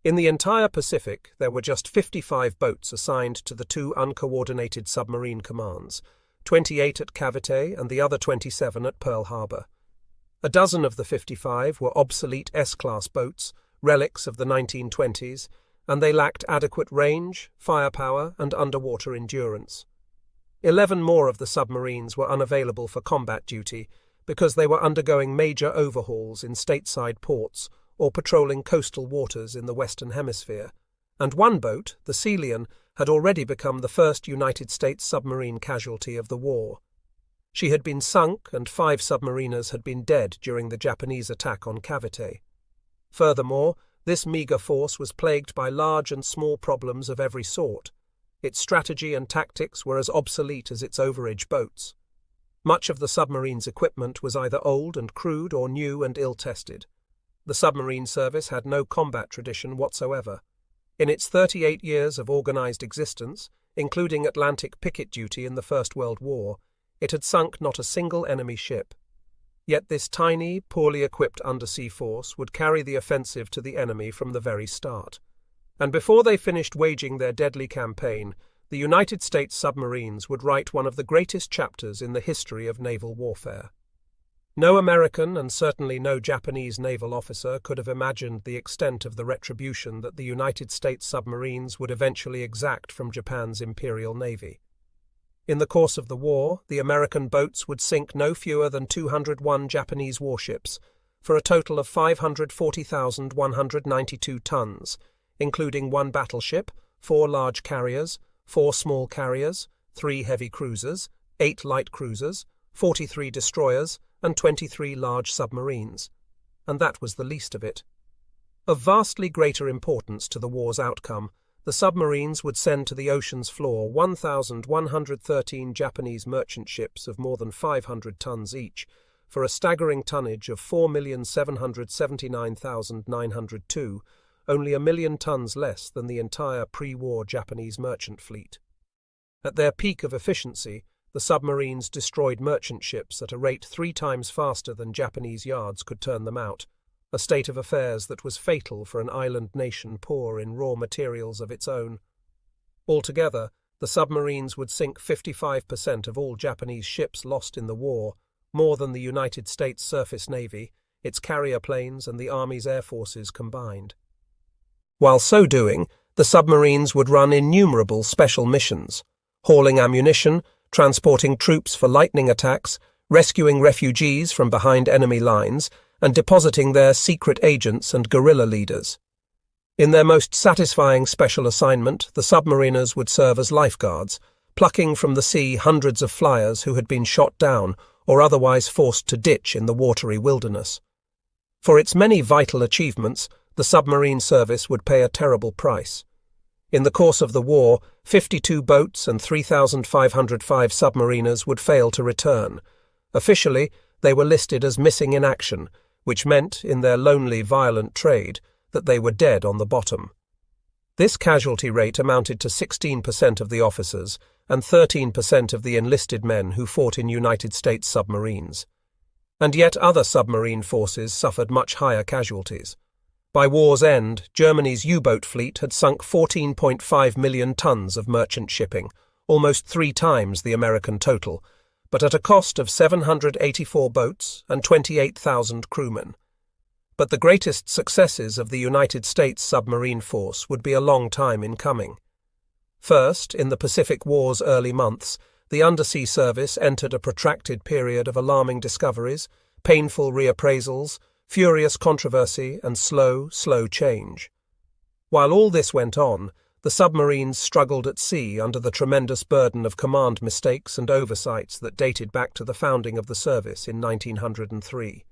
In the entire Pacific, there were just 55 boats assigned to the two uncoordinated submarine commands, 28 at Cavite and the other 27 at Pearl Harbor. A dozen of the 55 were obsolete S-class boats, relics of the 1920s, and they lacked adequate range, firepower, and underwater endurance. 11 more of the submarines were unavailable for combat duty because they were undergoing major overhauls in stateside ports or patrolling coastal waters in the Western Hemisphere, and one boat, the Celian, had already become the first United States submarine casualty of the war. She had been sunk, and 5 submariners had been dead during the Japanese attack on Cavite. Furthermore, this meagre force was plagued by large and small problems of every sort. Its strategy and tactics were as obsolete as its overage boats. Much of the submarine's equipment was either old and crude or new and ill-tested. The submarine service had no combat tradition whatsoever. In its 38 years of organized existence, including Atlantic picket duty in the First World War, it had sunk not a single enemy ship. Yet this tiny, poorly equipped undersea force would carry the offensive to the enemy from the very start. And before they finished waging their deadly campaign, the United States submarines would write one of the greatest chapters in the history of naval warfare. No American and certainly no Japanese naval officer could have imagined the extent of the retribution that the United States submarines would eventually exact from Japan's Imperial Navy. In the course of the war, the American boats would sink no fewer than 201 Japanese warships, for a total of 540,192 tons, including 1 battleship, 4 large carriers, 4 small carriers, 3 heavy cruisers, 8 light cruisers, 43 destroyers, and 23 large submarines. And that was the least of it. Of vastly greater importance to the war's outcome, the submarines would send to the ocean's floor 1,113 Japanese merchant ships of more than 500 tons each, for a staggering tonnage of 4,779,902, only 1 million tons less than the entire pre-war Japanese merchant fleet. At their peak of efficiency, the submarines destroyed merchant ships at a rate 3 times faster than Japanese yards could turn them out, a state of affairs that was fatal for an island nation poor in raw materials of its own. Altogether, the submarines would sink 55% of all Japanese ships lost in the war, more than the United States Surface Navy, its carrier planes, and the Army's air forces combined. While so doing, the submarines would run innumerable special missions, hauling ammunition, transporting troops for lightning attacks, rescuing refugees from behind enemy lines, and depositing their secret agents and guerrilla leaders. In their most satisfying special assignment, the submariners would serve as lifeguards, plucking from the sea hundreds of flyers who had been shot down or otherwise forced to ditch in the watery wilderness. For its many vital achievements, the submarine service would pay a terrible price. In the course of the war, 52 boats and 3,505 submariners would fail to return. Officially, they were listed as missing in action, which meant, in their lonely, violent trade, that they were dead on the bottom. This casualty rate amounted to 16% of the officers and 13% of the enlisted men who fought in United States submarines. And yet other submarine forces suffered much higher casualties. By war's end, Germany's U-boat fleet had sunk 14.5 million tons of merchant shipping, almost 3 times the American total, but at a cost of 784 boats and 28,000 crewmen. But the greatest successes of the United States submarine force would be a long time in coming. First, in the Pacific War's early months, the undersea service entered a protracted period of alarming discoveries, painful reappraisals, furious controversy, and slow change. While all this went on, the submarines struggled at sea under the tremendous burden of command mistakes and oversights that dated back to the founding of the service in 1903.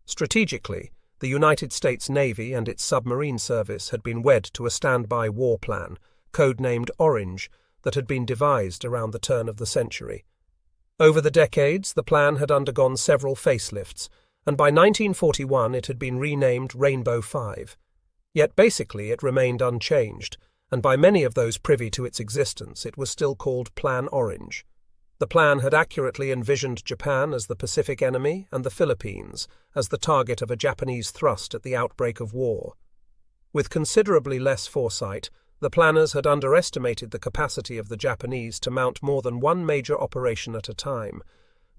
Strategically, the United States Navy and its submarine service had been wed to a standby war plan, codenamed Orange, that had been devised around the turn of the century. Over the decades, the plan had undergone several facelifts, and by 1941 it had been renamed Rainbow 5. Yet basically it remained unchanged, and by many of those privy to its existence it was still called Plan Orange. The plan had accurately envisioned Japan as the Pacific enemy and the Philippines as the target of a Japanese thrust at the outbreak of war. With considerably less foresight, the planners had underestimated the capacity of the Japanese to mount more than one major operation at a time.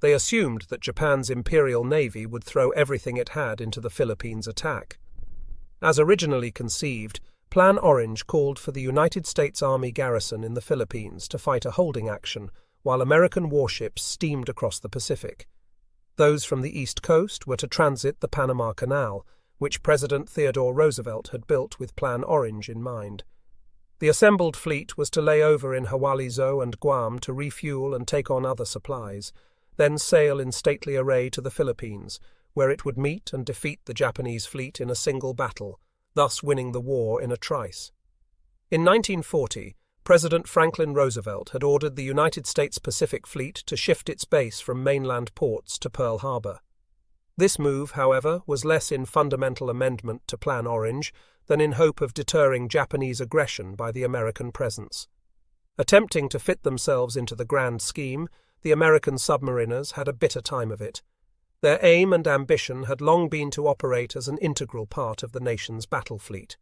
They assumed that Japan's Imperial Navy would throw everything it had into the Philippines attack. As originally conceived, Plan Orange called for the United States Army garrison in the Philippines to fight a holding action, while American warships steamed across the Pacific. Those from the East Coast were to transit the Panama Canal, which President Theodore Roosevelt had built with Plan Orange in mind. The assembled fleet was to lay over in Hawalizo and Guam to refuel and take on other supplies, then sail in stately array to the Philippines, where it would meet and defeat the Japanese fleet in a single battle, thus winning the war in a trice. In 1940, President Franklin Roosevelt had ordered the United States Pacific Fleet to shift its base from mainland ports to Pearl Harbor. This move, however, was less in fundamental amendment to Plan Orange than in hope of deterring Japanese aggression by the American presence. Attempting to fit themselves into the grand scheme, the American submariners had a bitter time of it. Their aim and ambition had long been to operate as an integral part of the nation's battle fleet.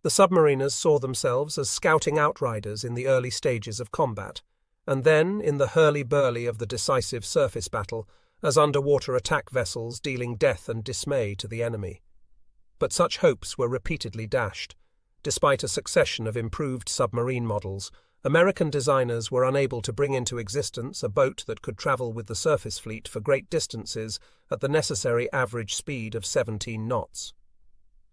The submariners saw themselves as scouting outriders in the early stages of combat, and then, in the hurly-burly of the decisive surface battle, as underwater attack vessels dealing death and dismay to the enemy. But such hopes were repeatedly dashed. Despite a succession of improved submarine models, American designers were unable to bring into existence a boat that could travel with the surface fleet for great distances at the necessary average speed of 17 knots.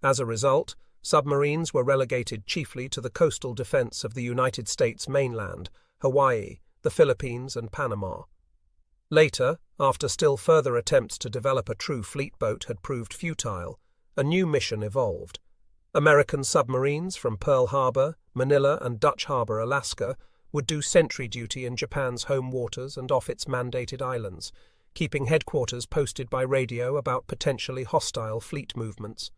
As a result, submarines were relegated chiefly to the coastal defense of the United States mainland, Hawaii, the Philippines, and Panama. Later, after still further attempts to develop a true fleet boat had proved futile, a new mission evolved. American submarines from Pearl Harbor, Manila, and Dutch Harbor, Alaska, would do sentry duty in Japan's home waters and off its mandated islands, keeping headquarters posted by radio about potentially hostile fleet movements.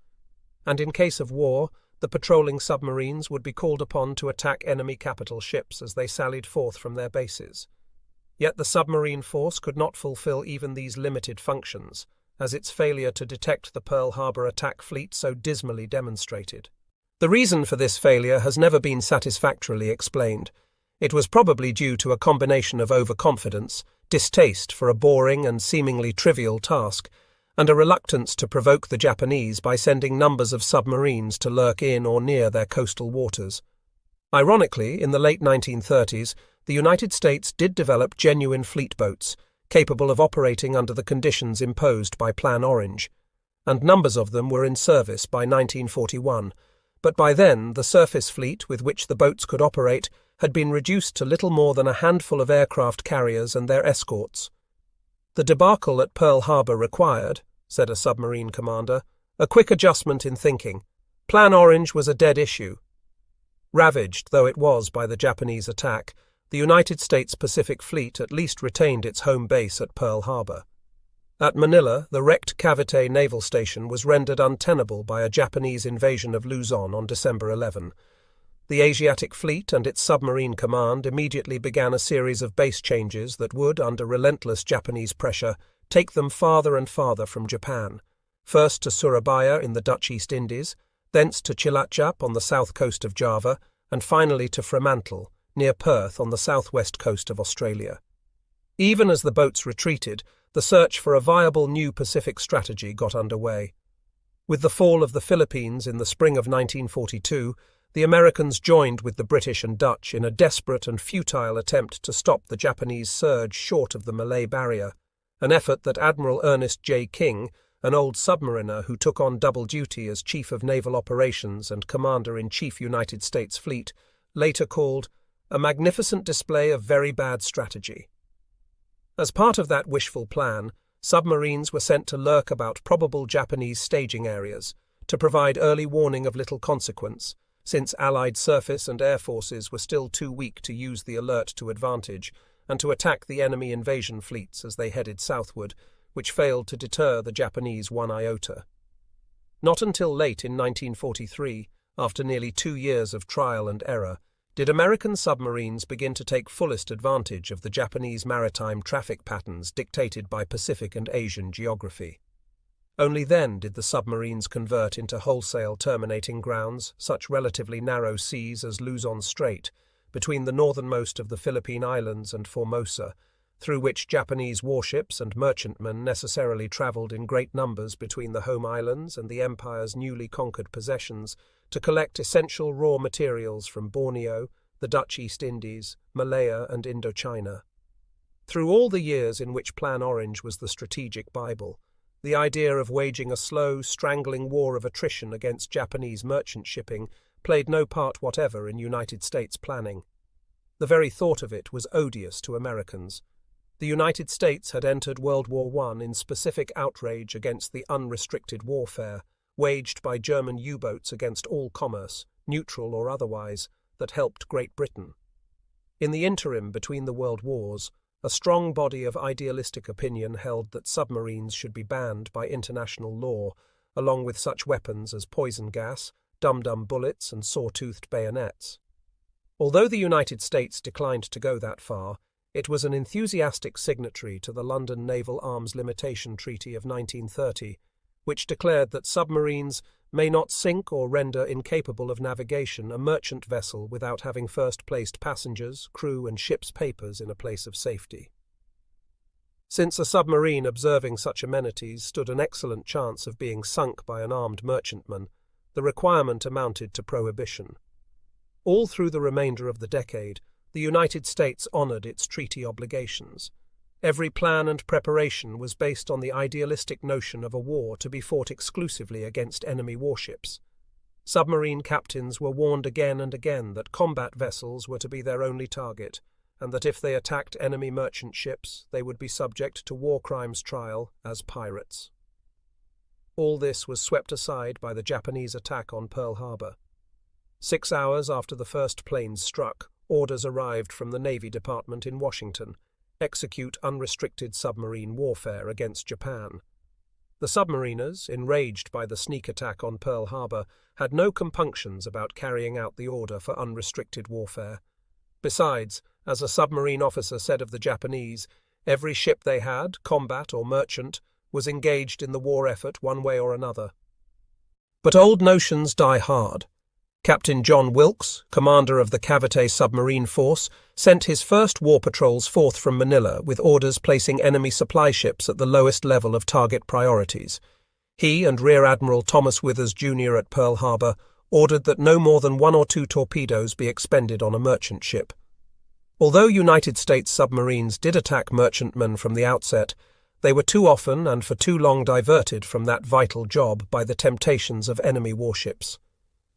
And in case of war, the patrolling submarines would be called upon to attack enemy capital ships as they sallied forth from their bases. Yet the submarine force could not fulfill even these limited functions, as its failure to detect the Pearl Harbor attack fleet so dismally demonstrated. The reason for this failure has never been satisfactorily explained. It was probably due to a combination of overconfidence, distaste for a boring and seemingly trivial task, and a reluctance to provoke the Japanese by sending numbers of submarines to lurk in or near their coastal waters. Ironically, in the late 1930s, the United States did develop genuine fleet boats, capable of operating under the conditions imposed by Plan Orange, and numbers of them were in service by 1941, but by then the surface fleet with which the boats could operate had been reduced to little more than a handful of aircraft carriers and their escorts. The debacle at Pearl Harbor required, said a submarine commander, a quick adjustment in thinking. Plan Orange was a dead issue. Ravaged though it was by the Japanese attack, the United States Pacific Fleet at least retained its home base at Pearl Harbor. At Manila, the wrecked Cavite naval station was rendered untenable by a Japanese invasion of Luzon on December 11. The Asiatic Fleet and its submarine command immediately began a series of base changes that would, under relentless Japanese pressure, take them farther and farther from Japan, first to Surabaya in the Dutch East Indies, thence to Cilacap on the south coast of Java, and finally to Fremantle, near Perth on the southwest coast of Australia. Even as the boats retreated, the search for a viable new Pacific strategy got underway. With the fall of the Philippines in the spring of 1942, the Americans joined with the British and Dutch in a desperate and futile attempt to stop the Japanese surge short of the Malay Barrier, an effort that Admiral Ernest J. King, an old submariner who took on double duty as Chief of Naval Operations and Commander-in-Chief United States Fleet, later called a magnificent display of very bad strategy. As part of that wishful plan, submarines were sent to lurk about probable Japanese staging areas, to provide early warning of little consequence, since Allied surface and air forces were still too weak to use the alert to advantage, and to attack the enemy invasion fleets as they headed southward, which failed to deter the Japanese one iota. Not until late in 1943, after nearly 2 years of trial and error, did American submarines begin to take fullest advantage of the Japanese maritime traffic patterns dictated by Pacific and Asian geography. Only then did the submarines convert into wholesale terminating grounds, such relatively narrow seas as Luzon Strait, between the northernmost of the Philippine Islands and Formosa, through which Japanese warships and merchantmen necessarily travelled in great numbers between the home islands and the empire's newly conquered possessions to collect essential raw materials from Borneo, the Dutch East Indies, Malaya and Indochina. Through all the years in which Plan Orange was the strategic Bible, the idea of waging a slow, strangling war of attrition against Japanese merchant shipping played no part whatever in United States planning. The very thought of it was odious to Americans. The United States had entered World War I in specific outrage against the unrestricted warfare, waged by German U-boats against all commerce, neutral or otherwise, that helped Great Britain. In the interim between the world wars, a strong body of idealistic opinion held that submarines should be banned by international law, along with such weapons as poison gas, dum-dum bullets and saw-toothed bayonets. Although the United States declined to go that far, it was an enthusiastic signatory to the London Naval Arms Limitation Treaty of 1930, which declared that submarines may not sink or render incapable of navigation a merchant vessel without having first placed passengers, crew and ship's papers in a place of safety. Since a submarine observing such amenities stood an excellent chance of being sunk by an armed merchantman, the requirement amounted to prohibition. All through the remainder of the decade, the United States honoured its treaty obligations. Every plan and preparation was based on the idealistic notion of a war to be fought exclusively against enemy warships. Submarine captains were warned again and again that combat vessels were to be their only target, and that if they attacked enemy merchant ships, they would be subject to war crimes trial as pirates. All this was swept aside by the Japanese attack on Pearl Harbor. 6 hours after the first planes struck, orders arrived from the Navy Department in Washington: execute unrestricted submarine warfare against Japan. The submariners, enraged by the sneak attack on Pearl Harbor, had no compunctions about carrying out the order for unrestricted warfare. Besides, as a submarine officer said of the Japanese, every ship they had, combat or merchant, was engaged in the war effort one way or another. But old notions die hard. Captain John Wilkes, commander of the Cavite submarine force, sent his first war patrols forth from Manila with orders placing enemy supply ships at the lowest level of target priorities. He and Rear Admiral Thomas Withers Jr. at Pearl Harbor ordered that no more than 1 or 2 torpedoes be expended on a merchant ship. Although United States submarines did attack merchantmen from the outset, they were too often and for too long diverted from that vital job by the temptations of enemy warships.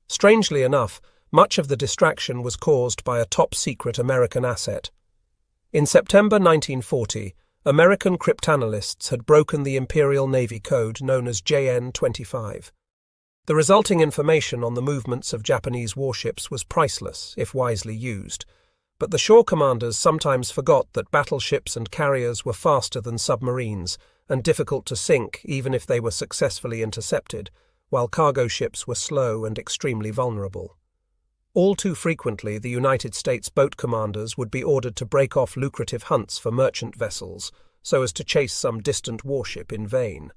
Strangely enough, much of the distraction was caused by a top-secret American asset. In September 1940, American cryptanalysts had broken the Imperial Navy Code known as JN-25. The resulting information on the movements of Japanese warships was priceless, if wisely used, but the shore commanders sometimes forgot that battleships and carriers were faster than submarines and difficult to sink even if they were successfully intercepted, while cargo ships were slow and extremely vulnerable. All too frequently, the United States boat commanders would be ordered to break off lucrative hunts for merchant vessels so as to chase some distant warship in vain.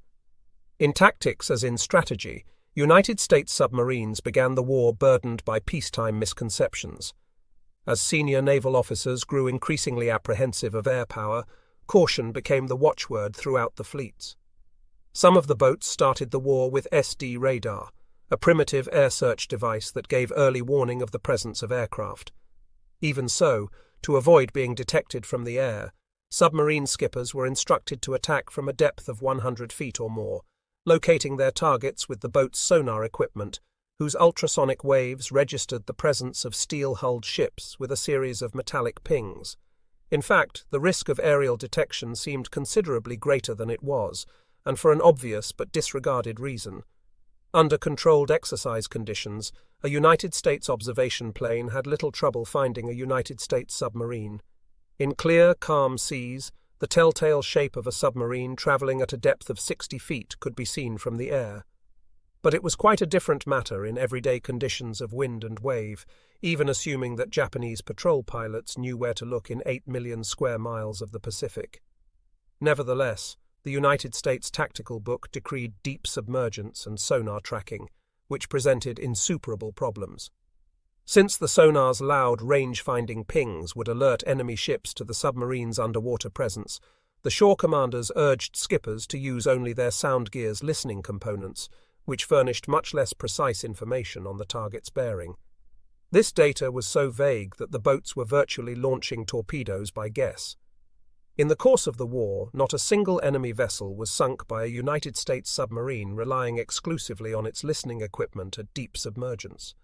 In tactics as in strategy, United States submarines began the war burdened by peacetime misconceptions. As senior naval officers grew increasingly apprehensive of air power, caution became the watchword throughout the fleets. Some of the boats started the war with SD radar, a primitive air search device that gave early warning of the presence of aircraft. Even so, to avoid being detected from the air, submarine skippers were instructed to attack from a depth of 100 feet or more, locating their targets with the boat's sonar equipment, whose ultrasonic waves registered the presence of steel-hulled ships with a series of metallic pings. In fact, the risk of aerial detection seemed considerably greater than it was, and for an obvious but disregarded reason. Under controlled exercise conditions, a United States observation plane had little trouble finding a United States submarine. In clear, calm seas, the telltale shape of a submarine travelling at a depth of 60 feet could be seen from the air. But it was quite a different matter in everyday conditions of wind and wave, even assuming that Japanese patrol pilots knew where to look in 8 million square miles of the Pacific. Nevertheless, the United States Tactical Book decreed deep submergence and sonar tracking, which presented insuperable problems. Since the sonar's loud range-finding pings would alert enemy ships to the submarine's underwater presence, the shore commanders urged skippers to use only their sound gear's listening components, which furnished much less precise information on the target's bearing. This data was so vague that the boats were virtually launching torpedoes by guess. In the course of the war, not a single enemy vessel was sunk by a United States submarine relying exclusively on its listening equipment at deep submergence.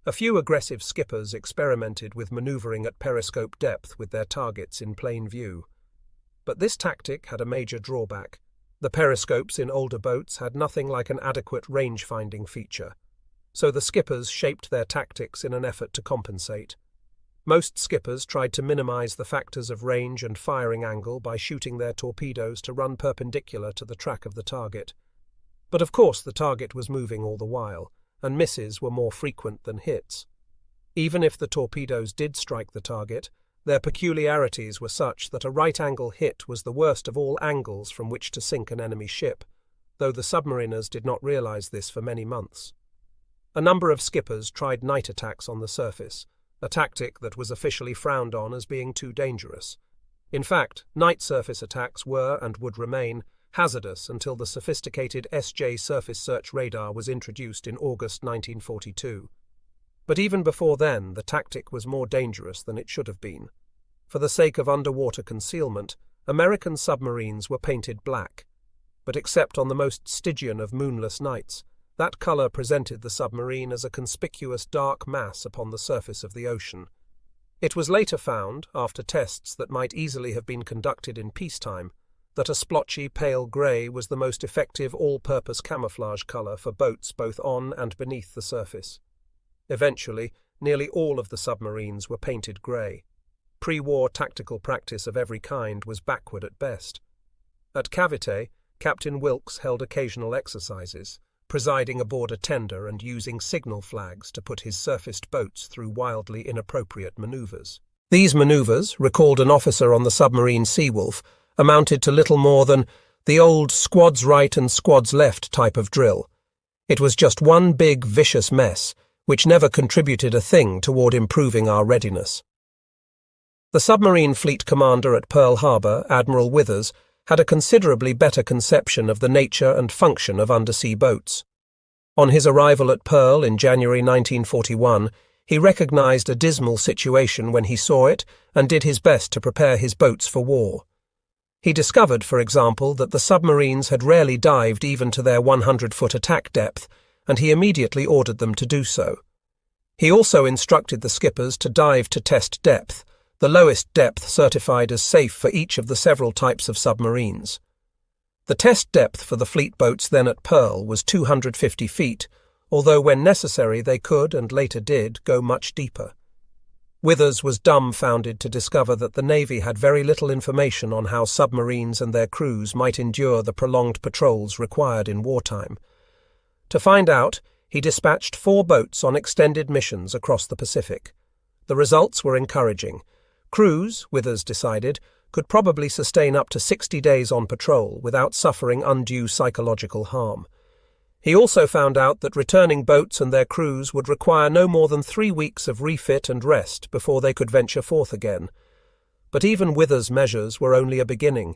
A few aggressive skippers experimented with maneuvering at periscope depth with their targets in plain view. But this tactic had a major drawback. The periscopes in older boats had nothing like an adequate range-finding feature, so the skippers shaped their tactics in an effort to compensate. Most skippers tried to minimize the factors of range and firing angle by shooting their torpedoes to run perpendicular to the track of the target. But of course the target was moving all the while, and misses were more frequent than hits. Even if the torpedoes did strike the target, their peculiarities were such that a right-angle hit was the worst of all angles from which to sink an enemy ship, though the submariners did not realize this for many months. A number of skippers tried night attacks on the surface, a tactic that was officially frowned on as being too dangerous. In fact, night surface attacks were, and would remain, hazardous until the sophisticated SJ surface search radar was introduced in August 1942. But even before then, the tactic was more dangerous than it should have been. For the sake of underwater concealment, American submarines were painted black. But except on the most Stygian of moonless nights, that colour presented the submarine as a conspicuous dark mass upon the surface of the ocean. It was later found, after tests that might easily have been conducted in peacetime, that a splotchy pale grey was the most effective all-purpose camouflage colour for boats both on and beneath the surface. Eventually, nearly all of the submarines were painted grey. Pre-war tactical practice of every kind was backward at best. At Cavite, Captain Wilkes held occasional exercises, presiding aboard a tender and using signal flags to put his surfaced boats through wildly inappropriate manoeuvres. These manoeuvres, recalled an officer on the submarine Seawolf, amounted to little more than the old squads right and squads left type of drill. It was just one big vicious mess, which never contributed a thing toward improving our readiness. The submarine fleet commander at Pearl Harbor, Admiral Withers, had a considerably better conception of the nature and function of undersea boats. On his arrival at Pearl in January 1941, he recognized a dismal situation when he saw it and did his best to prepare his boats for war. He discovered, for example, that the submarines had rarely dived even to their 100-foot attack depth, and he immediately ordered them to do so. He also instructed the skippers to dive to test depth, the lowest depth certified as safe for each of the several types of submarines. The test depth for the fleet boats then at Pearl was 250 feet, although when necessary they could, and later did, go much deeper. Withers was dumbfounded to discover that the Navy had very little information on how submarines and their crews might endure the prolonged patrols required in wartime. To find out, he dispatched 4 boats on extended missions across the Pacific. The results were encouraging. Crews, Withers decided, could probably sustain up to 60 days on patrol without suffering undue psychological harm. He also found out that returning boats and their crews would require no more than 3 weeks of refit and rest before they could venture forth again. But even Withers' measures were only a beginning.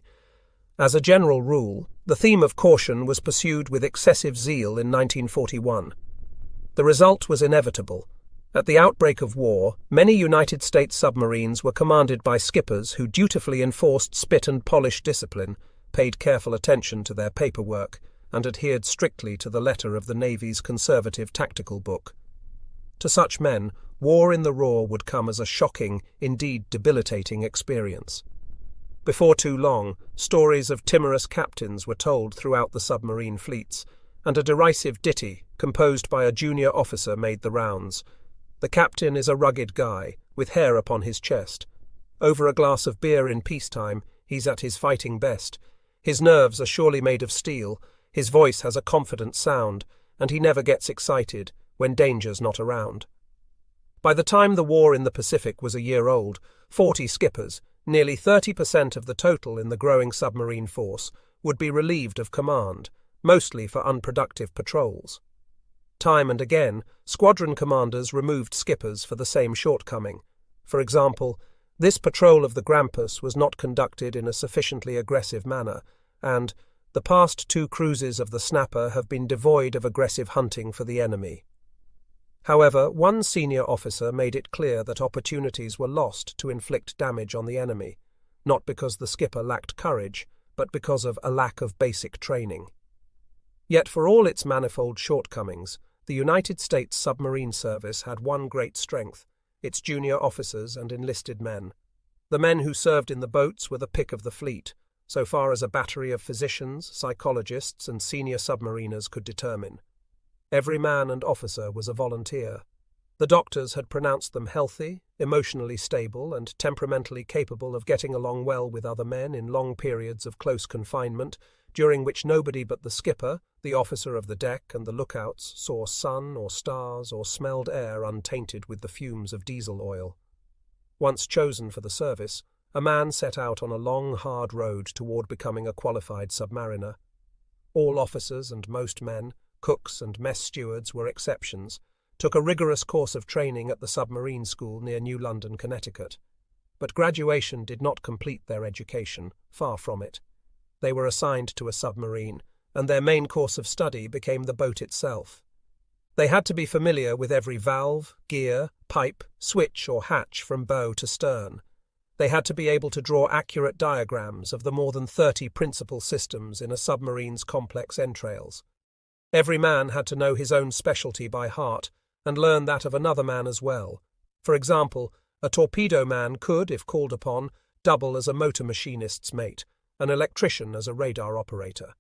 As a general rule, the theme of caution was pursued with excessive zeal in 1941. The result was inevitable. At the outbreak of war, many United States submarines were commanded by skippers who dutifully enforced spit and polish discipline, paid careful attention to their paperwork, and adhered strictly to the letter of the Navy's conservative tactical book. To such men, war in the raw would come as a shocking, indeed debilitating experience. Before too long, stories of timorous captains were told throughout the submarine fleets, and a derisive ditty, composed by a junior officer, made the rounds. The captain is a rugged guy, with hair upon his chest. Over a glass of beer in peacetime, he's at his fighting best. His nerves are surely made of steel, his voice has a confident sound, and he never gets excited when danger's not around. By the time the war in the Pacific was a year old, 40 skippers, nearly 30% of the total in the growing submarine force, would be relieved of command, mostly for unproductive patrols. Time and again, squadron commanders removed skippers for the same shortcoming. For example, this patrol of the Grampus was not conducted in a sufficiently aggressive manner, and the past 2 cruises of the Snapper have been devoid of aggressive hunting for the enemy. However, one senior officer made it clear that opportunities were lost to inflict damage on the enemy, not because the skipper lacked courage, but because of a lack of basic training. Yet for all its manifold shortcomings, the United States submarine service had one great strength: its junior officers and enlisted men. The men who served in the boats were the pick of the fleet, so far as a battery of physicians, psychologists, and senior submariners could determine. Every man and officer was a volunteer. The doctors had pronounced them healthy, emotionally stable, and temperamentally capable of getting along well with other men in long periods of close confinement, during which nobody but the skipper, the officer of the deck, and the lookouts saw sun or stars or smelled air untainted with the fumes of diesel oil. Once chosen for the service, a man set out on a long, hard road toward becoming a qualified submariner. All officers and most men, cooks and mess stewards were exceptions, took a rigorous course of training at the submarine school near New London, Connecticut. But graduation did not complete their education, far from it. They were assigned to a submarine, and their main course of study became the boat itself. They had to be familiar with every valve, gear, pipe, switch or hatch from bow to stern. They had to be able to draw accurate diagrams of the more than 30 principal systems in a submarine's complex entrails. Every man had to know his own specialty by heart and learn that of another man as well. For example, a torpedo man could, if called upon, double as a motor machinist's mate, an electrician as a radar operator.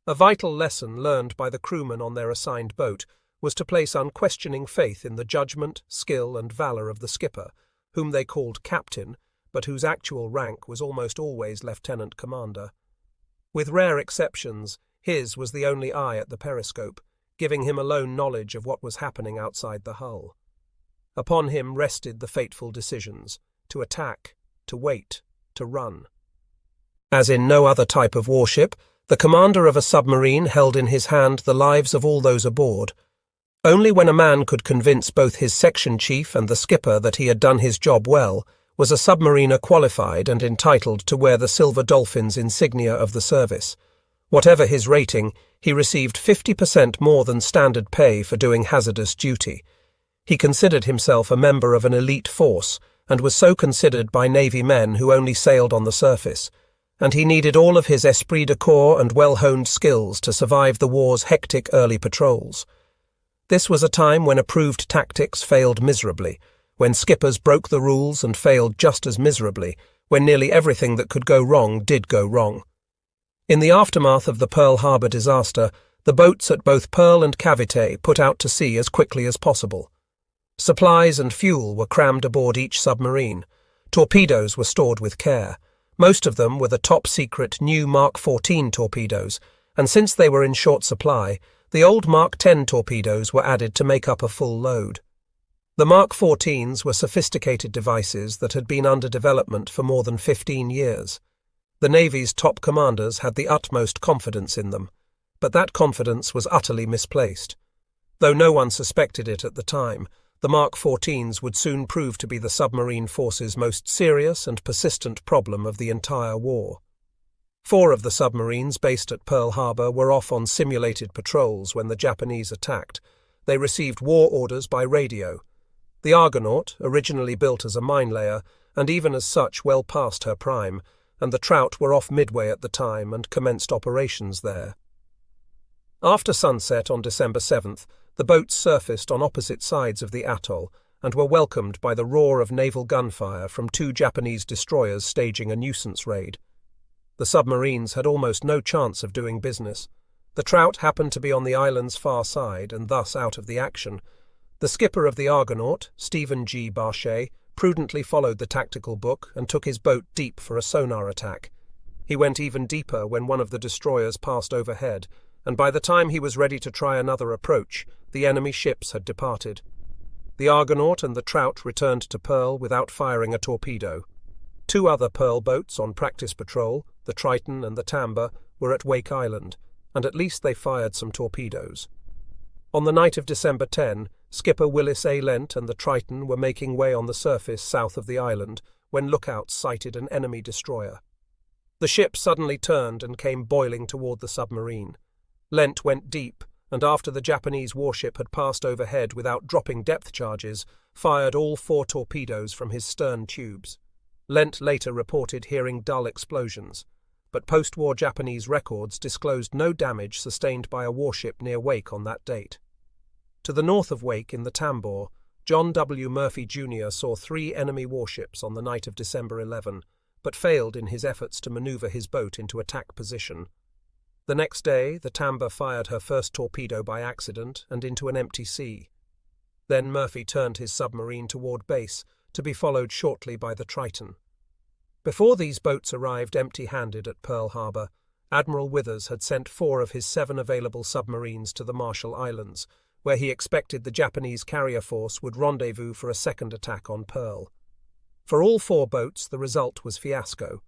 A vital lesson learned by the crewmen on their assigned boat was to place unquestioning faith in the judgment, skill, and valor of the skipper, whom they called captain, but whose actual rank was almost always lieutenant commander. With rare exceptions, his was the only eye at the periscope, giving him alone knowledge of what was happening outside the hull. Upon him rested the fateful decisions: to attack, to wait, to run. As in no other type of warship, the commander of a submarine held in his hand the lives of all those aboard. Only when a man could convince both his section chief and the skipper that he had done his job well was a submariner qualified and entitled to wear the Silver Dolphin's insignia of the service. Whatever his rating, he received 50% more than standard pay for doing hazardous duty. He considered himself a member of an elite force and was so considered by Navy men who only sailed on the surface, and he needed all of his esprit de corps and well-honed skills to survive the war's hectic early patrols. This was a time when approved tactics failed miserably, when skippers broke the rules and failed just as miserably, when nearly everything that could go wrong did go wrong. In the aftermath of the Pearl Harbor disaster, the boats at both Pearl and Cavite put out to sea as quickly as possible. Supplies and fuel were crammed aboard each submarine. Torpedoes were stored with care. Most of them were the top-secret new Mark 14 torpedoes, and since they were in short supply, the old Mark 10 torpedoes were added to make up a full load. The Mark 14s were sophisticated devices that had been under development for more than 15 years. The Navy's top commanders had the utmost confidence in them, but that confidence was utterly misplaced. Though no one suspected it at the time, the Mark 14s would soon prove to be the submarine force's most serious and persistent problem of the entire war. 4 of the submarines based at Pearl Harbor were off on simulated patrols when the Japanese attacked. They received war orders by radio. The Argonaut, originally built as a mine layer, and even as such well past her prime, and the Trout were off Midway at the time and commenced operations there. After sunset on December 7th, the boats surfaced on opposite sides of the atoll and were welcomed by the roar of naval gunfire from 2 Japanese destroyers staging a nuisance raid. The submarines had almost no chance of doing business. The Trout happened to be on the island's far side and thus out of the action. The skipper of the Argonaut, Stephen G. Barchet, prudently followed the tactical book and took his boat deep for a sonar attack. He went even deeper when one of the destroyers passed overhead, and by the time he was ready to try another approach, the enemy ships had departed. The Argonaut and the Trout returned to Pearl without firing a torpedo. 2 other Pearl boats on practice patrol, the Triton and the Tamber, were at Wake Island, and at least they fired some torpedoes. On the night of December 10, skipper Willis A. Lent and the Triton were making way on the surface south of the island when lookouts sighted an enemy destroyer. The ship suddenly turned and came boiling toward the submarine. Lent went deep, and after the Japanese warship had passed overhead without dropping depth charges, fired all 4 torpedoes from his stern tubes. Lent later reported hearing dull explosions, but post-war Japanese records disclosed no damage sustained by a warship near Wake on that date. To the north of Wake in the Tambor, John W. Murphy Jr. saw 3 enemy warships on the night of December 11, but failed in his efforts to maneuver his boat into attack position. The next day, the Tambor fired her first torpedo by accident and into an empty sea. Then Murphy turned his submarine toward base, to be followed shortly by the Triton. Before these boats arrived empty-handed at Pearl Harbor, Admiral Withers had sent 4 of his 7 available submarines to the Marshall Islands, where he expected the Japanese carrier force would rendezvous for a second attack on Pearl. For all 4 boats, the result was fiasco.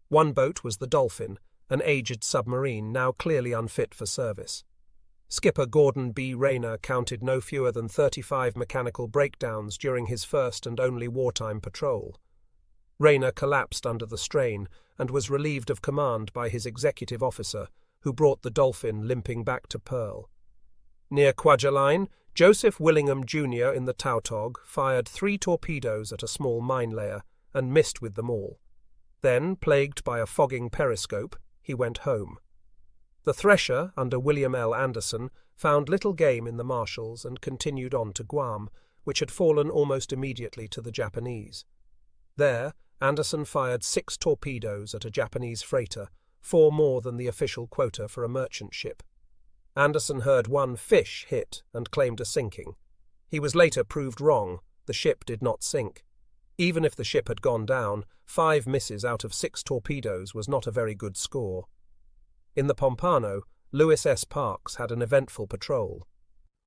One boat was the Dolphin, an aged submarine now clearly unfit for service. Skipper Gordon B. Rayner counted no fewer than 35 mechanical breakdowns during his first and only wartime patrol. Rayner collapsed under the strain and was relieved of command by his executive officer, who brought the Dolphin limping back to Pearl. Near Kwajalein, Joseph Willingham Jr. in the Tautog fired 3 torpedoes at a small mine layer and missed with them all. Then, plagued by a fogging periscope, he went home. The Thresher, under William L. Anderson, found little game in the Marshalls and continued on to Guam, which had fallen almost immediately to the Japanese. There, Anderson fired 6 torpedoes at a Japanese freighter, 4 more than the official quota for a merchant ship. Anderson heard 1 fish hit and claimed a sinking. He was later proved wrong. The ship did not sink. Even if the ship had gone down, 5 misses out of 6 torpedoes was not a very good score. In the Pompano, Lewis S. Parks had an eventful patrol.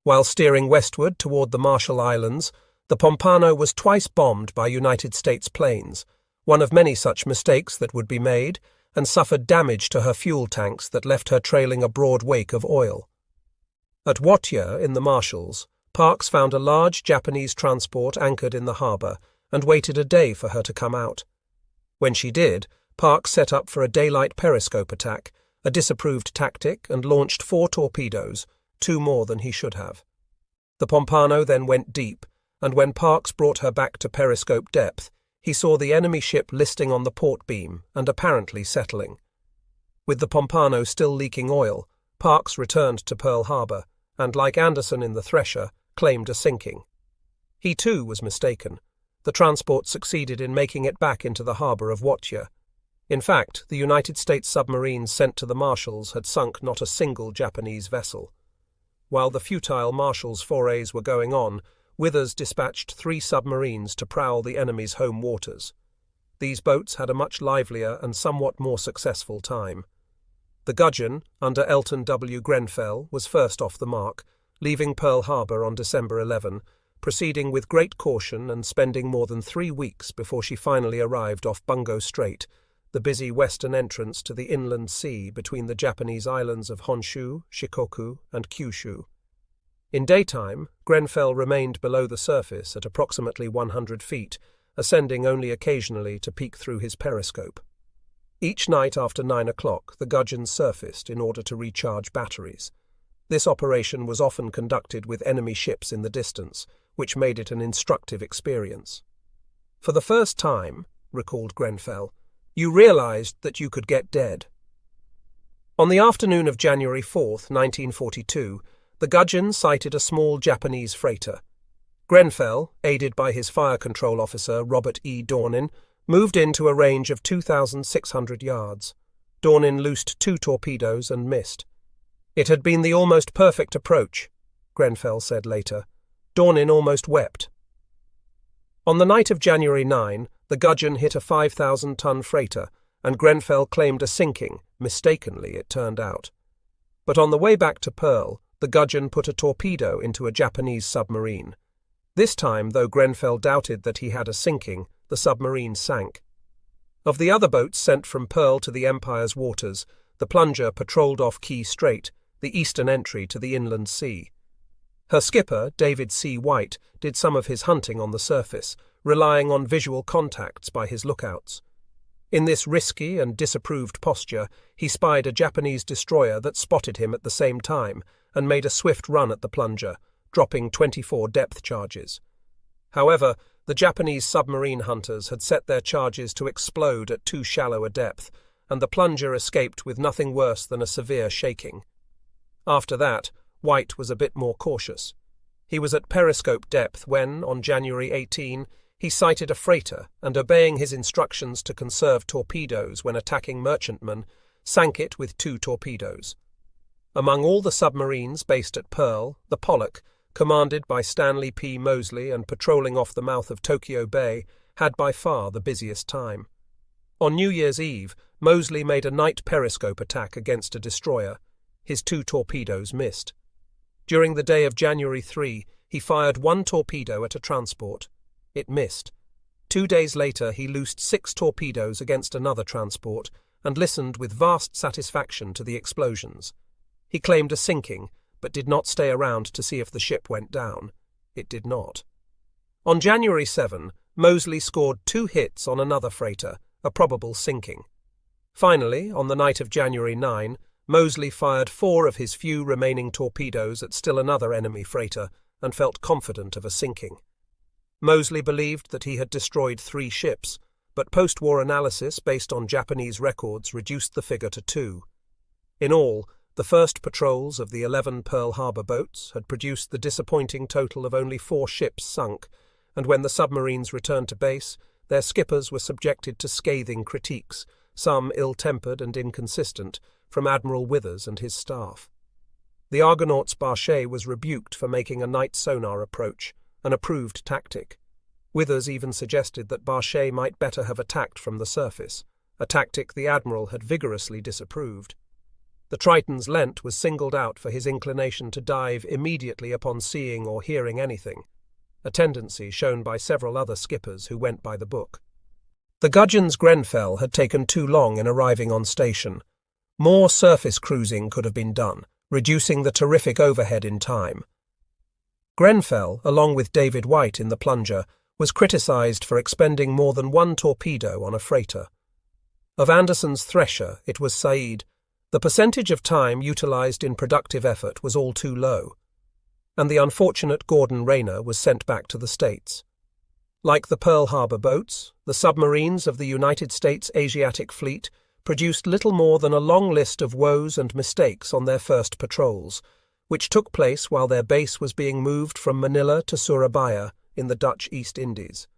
While steering westward toward the Marshall Islands, the Pompano was twice bombed by United States planes, one of many such mistakes that would be made, and suffered damage to her fuel tanks that left her trailing a broad wake of oil. At WWII in the Marshalls, Parks found a large Japanese transport anchored in the harbour and waited a day for her to come out. When she did, Parks set up for a daylight periscope attack, a disapproved tactic, and launched 4 torpedoes, 2 more than he should have. The Pompano then went deep, and when Parks brought her back to periscope depth, he saw the enemy ship listing on the port beam and apparently settling. With the Pompano still leaking oil, Parks returned to Pearl Harbor and, like Anderson in the Thresher, claimed a sinking. He too was mistaken. The transport succeeded in making it back into the harbor of WWII. In fact, the United States submarines sent to the Marshalls had sunk not a single Japanese vessel. While the futile Marshalls forays were going on, Withers dispatched 3 submarines to prowl the enemy's home waters. These boats had a much livelier and somewhat more successful time. The Gudgeon, under Elton W. Grenfell, was first off the mark, leaving Pearl Harbor on December 11, proceeding with great caution and spending more than 3 weeks before she finally arrived off Bungo Strait, the busy western entrance to the inland sea between the Japanese islands of Honshu, Shikoku, and Kyushu. In daytime, Grenfell remained below the surface at approximately 100 feet, ascending only occasionally to peek through his periscope. Each night after 9 o'clock, the Gudgeon surfaced in order to recharge batteries. This operation was often conducted with enemy ships in the distance, which made it an instructive experience. For the first time, recalled Grenfell, you realized that you could get dead. On the afternoon of January 4th, 1942, the Gudgeon sighted a small Japanese freighter. Grenfell, aided by his fire control officer Robert E. Dornin, moved into a range of 2,600 yards. Dornin loosed 2 torpedoes and missed. It had been the almost perfect approach, Grenfell said later. Dornin almost wept. On the night of January 9, the Gudgeon hit a 5,000-ton freighter, and Grenfell claimed a sinking, mistakenly it turned out. But on the way back to Pearl, the Gudgeon put a torpedo into a Japanese submarine. This time, though Grenfell doubted that he had a sinking, the submarine sank. Of the other boats sent from Pearl to the Empire's waters, the Plunger patrolled off Key Strait, the eastern entry to the inland sea. Her skipper, David C. White, did some of his hunting on the surface, relying on visual contacts by his lookouts. In this risky and disapproved posture, he spied a Japanese destroyer that spotted him at the same time and made a swift run at the Plunger, dropping 24 depth charges. However, the Japanese submarine hunters had set their charges to explode at too shallow a depth, and the Plunger escaped with nothing worse than a severe shaking. After that, White was a bit more cautious. He was at periscope depth when, on January 18, he sighted a freighter and, obeying his instructions to conserve torpedoes when attacking merchantmen, sank it with 2 torpedoes. Among all the submarines based at Pearl, the Pollock, commanded by Stanley P. Moseley and patrolling off the mouth of Tokyo Bay, had by far the busiest time. On New Year's Eve, Moseley made a night periscope attack against a destroyer. His 2 torpedoes missed. During the day of January 3, he fired 1 torpedo at a transport. It missed. 2 days later, he loosed 6 torpedoes against another transport and listened with vast satisfaction to the explosions. He claimed a sinking, but did not stay around to see if the ship went down. It did not. On January 7, Moseley scored 2 hits on another freighter, a probable sinking. Finally, on the night of January 9, Moseley fired 4 of his few remaining torpedoes at still another enemy freighter and felt confident of a sinking. Moseley believed that he had destroyed 3 ships, but post-war analysis based on Japanese records reduced the figure to 2. In all, the first patrols of the 11 Pearl Harbor boats had produced the disappointing total of only 4 ships sunk, and when the submarines returned to base, their skippers were subjected to scathing critiques, some ill-tempered and inconsistent, from Admiral Withers and his staff. The Argonaut's Barchet was rebuked for making a night sonar approach, an approved tactic. Withers even suggested that Barchet might better have attacked from the surface, a tactic the Admiral had vigorously disapproved. The Triton's Lent was singled out for his inclination to dive immediately upon seeing or hearing anything, a tendency shown by several other skippers who went by the book. The Gudgeon's Grenfell had taken too long in arriving on station. More surface cruising could have been done, reducing the terrific overhead in time. Grenfell, along with David White in the Plunger, was criticised for expending more than 1 torpedo on a freighter. Of Anderson's Thresher, it was Said, the percentage of time utilised in productive effort was all too low, and the unfortunate Gordon Rayner was sent back to the States. Like the Pearl Harbor boats, the submarines of the United States Asiatic Fleet produced little more than a long list of woes and mistakes on their first patrols, which took place while their base was being moved from Manila to Surabaya in the Dutch East Indies.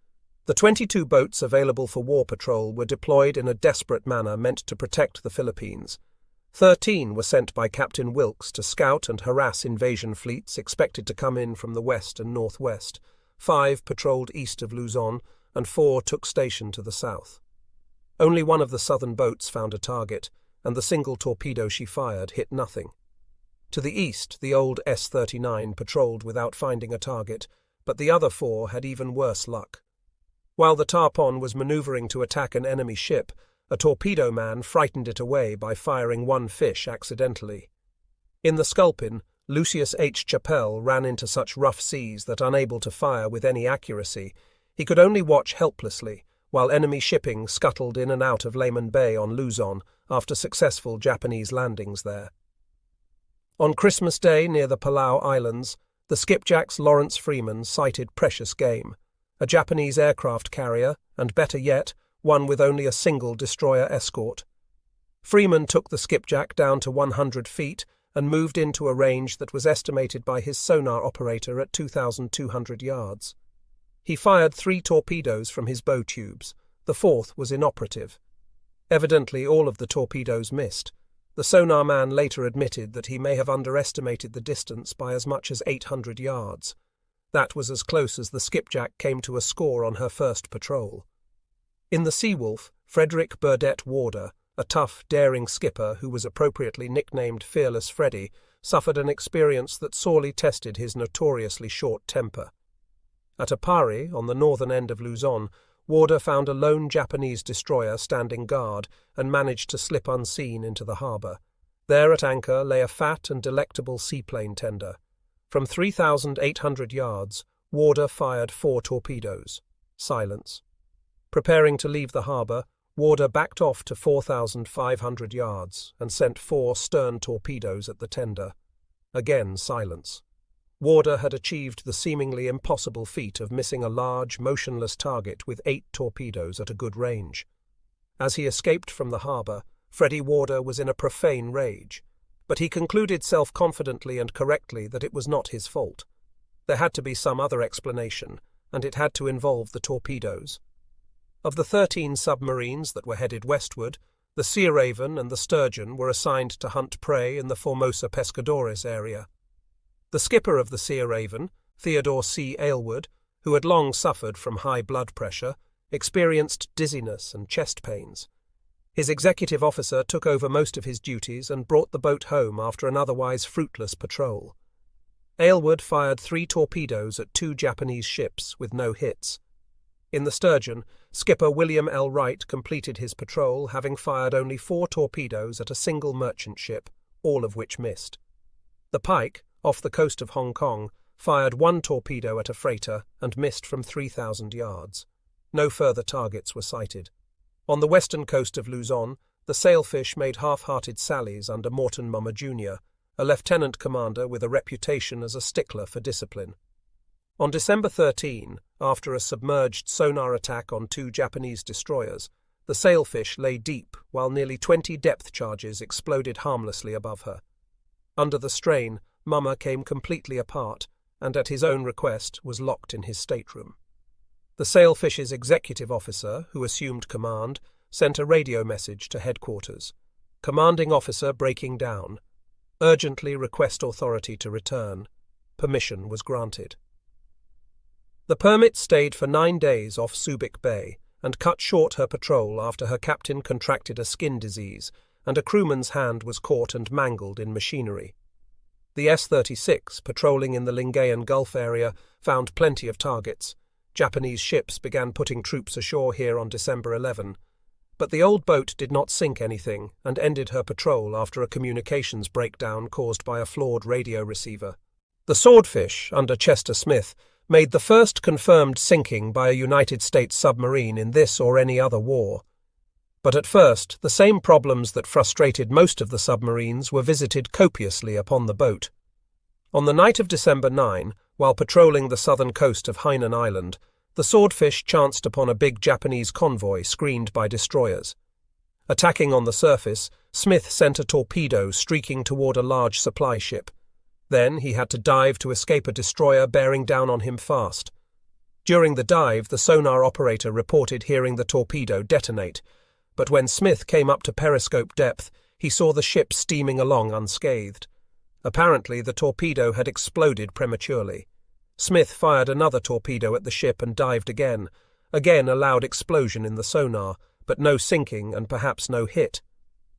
The 22 boats available for war patrol were deployed in a desperate manner meant to protect the Philippines. 13 were sent by Captain Wilkes to scout and harass invasion fleets expected to come in from the west and northwest. 5 patrolled east of Luzon, and 4 took station to the south. Only one of the southern boats found a target, and the single torpedo she fired hit nothing. To the east, the old S-39 patrolled without finding a target, but the other 4 had even worse luck. While the Tarpon was manoeuvring to attack an enemy ship, a torpedo man frightened it away by firing 1 fish accidentally. In the Sculpin, Lucius H. Chappell ran into such rough seas that, unable to fire with any accuracy, he could only watch helplessly while enemy shipping scuttled in and out of Layman Bay on Luzon after successful Japanese landings there. On Christmas Day near the Palau Islands, the skipjack's Lawrence Freeman sighted precious game, a Japanese aircraft carrier, and better yet, one with only a single destroyer escort. Freeman took the skipjack down to 100 feet and moved into a range that was estimated by his sonar operator at 2,200 yards. He fired 3 torpedoes from his bow tubes. The 4th was inoperative. Evidently all of the torpedoes missed. The sonar man later admitted that he may have underestimated the distance by as much as 800 yards. That was as close as the skipjack came to a score on her first patrol. In the Seawolf, Frederick Burdett Warder, a tough, daring skipper who was appropriately nicknamed Fearless Freddy, suffered an experience that sorely tested his notoriously short temper. At Apari, on the northern end of Luzon, Warder found a lone Japanese destroyer standing guard and managed to slip unseen into the harbour. There at anchor lay a fat and delectable seaplane tender. From 3,800 yards, Warder fired 4 torpedoes. Silence. Preparing to leave the harbour, Warder backed off to 4,500 yards and sent 4 stern torpedoes at the tender. Again silence. Warder had achieved the seemingly impossible feat of missing a large, motionless target with 8 torpedoes at a good range. As he escaped from the harbour, Freddie Warder was in a profane rage, but he concluded self-confidently and correctly that it was not his fault. There had to be some other explanation, and it had to involve the torpedoes. Of the 13 submarines that were headed westward, the Sea Raven and the Sturgeon were assigned to hunt prey in the Formosa Pescadores area. The skipper of the Sea Raven, Theodore C. Aylward, who had long suffered from high blood pressure, experienced dizziness and chest pains. His executive officer took over most of his duties and brought the boat home after an otherwise fruitless patrol. Aylward fired 3 torpedoes at 2 Japanese ships with no hits. In the Sturgeon, skipper William L. Wright completed his patrol, having fired only 4 torpedoes at a single merchant ship, all of which missed. The Pike, off the coast of Hong Kong, fired 1 torpedo at a freighter and missed from 3,000 yards. No further targets were sighted. On the western coast of Luzon, the Sailfish made half-hearted sallies under Morton Mummer Jr., a lieutenant commander with a reputation as a stickler for discipline. On December 13, after a submerged sonar attack on 2 Japanese destroyers, the Sailfish lay deep while nearly 20 depth charges exploded harmlessly above her. Under the strain, Mummer came completely apart and, at his own request, was locked in his stateroom. The Sailfish's executive officer, who assumed command, sent a radio message to headquarters. Commanding officer breaking down. Urgently request authority to return. Permission was granted. The Permit stayed for 9 days off Subic Bay and cut short her patrol after her captain contracted a skin disease and a crewman's hand was caught and mangled in machinery. The S-36, patrolling in the Lingayen Gulf area, found plenty of targets. Japanese ships began putting troops ashore here on December 11. But the old boat did not sink anything and ended her patrol after a communications breakdown caused by a flawed radio receiver. The Swordfish, under Chester Smith, made the first confirmed sinking by a United States submarine in this or any other war. But at first, the same problems that frustrated most of the submarines were visited copiously upon the boat. On the night of December 9, while patrolling the southern coast of Hainan Island, the Swordfish chanced upon a big Japanese convoy screened by destroyers. Attacking on the surface, Smith sent a torpedo streaking toward a large supply ship. Then he had to dive to escape a destroyer bearing down on him fast. During the dive, the sonar operator reported hearing the torpedo detonate, but when Smith came up to periscope depth, he saw the ship steaming along unscathed. Apparently, the torpedo had exploded prematurely. Smith fired another torpedo at the ship and dived again. Again a loud explosion in the sonar, but no sinking and perhaps no hit.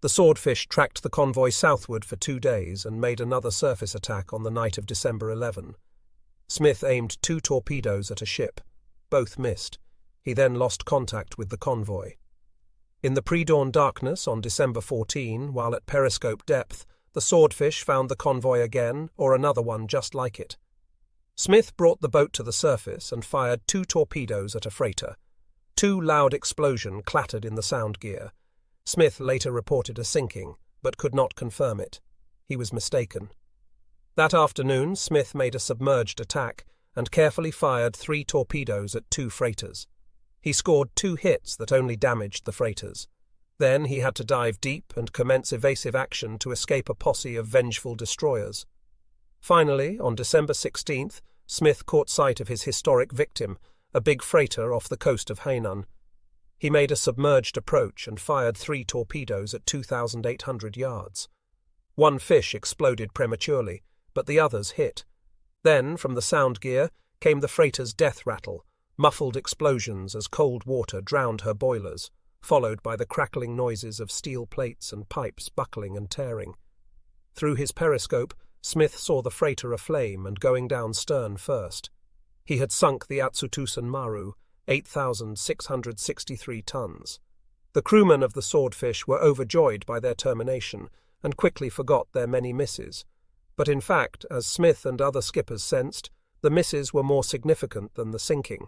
The Swordfish tracked the convoy southward for 2 days and made another surface attack on the night of December 11. Smith aimed 2 torpedoes at a ship. Both missed. He then lost contact with the convoy. In the pre-dawn darkness on December 14, while at periscope depth, the Swordfish found the convoy again, or another one just like it. Smith brought the boat to the surface and fired 2 torpedoes at a freighter. 2 loud explosions clattered in the sound gear. Smith later reported a sinking, but could not confirm it. He was mistaken. That afternoon, Smith made a submerged attack and carefully fired 3 torpedoes at 2 freighters. He scored 2 hits that only damaged the freighters. Then he had to dive deep and commence evasive action to escape a posse of vengeful destroyers. Finally, on December 16th, Smith caught sight of his historic victim, a big freighter off the coast of Hainan. He made a submerged approach and fired 3 torpedoes at 2,800 yards. 1 fish exploded prematurely, but the others hit. Then, from the sound gear, came the freighter's death rattle, muffled explosions as cold water drowned her boilers, followed by the crackling noises of steel plates and pipes buckling and tearing. Through his periscope, Smith saw the freighter aflame and going down stern first. He had sunk the Atsutusan Maru, 8,663 tons. The crewmen of the Swordfish were overjoyed by their termination and quickly forgot their many misses. But in fact, as Smith and other skippers sensed, the misses were more significant than the sinking.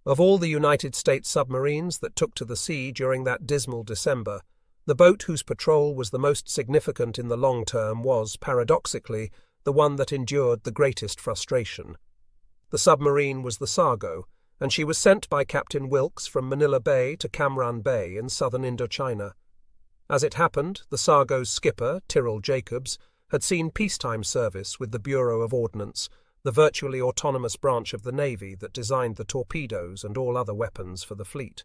Of all the United States submarines that took to the sea during that dismal December, the boat whose patrol was the most significant in the long term was, paradoxically, the one that endured the greatest frustration. The submarine was the Sargo, and she was sent by Captain Wilkes from Manila Bay to Cam Bay in southern Indochina. As it happened, the Sargo's skipper, Tyrrell Jacobs, had seen peacetime service with the Bureau of Ordnance, the virtually autonomous branch of the Navy that designed the torpedoes and all other weapons for the fleet.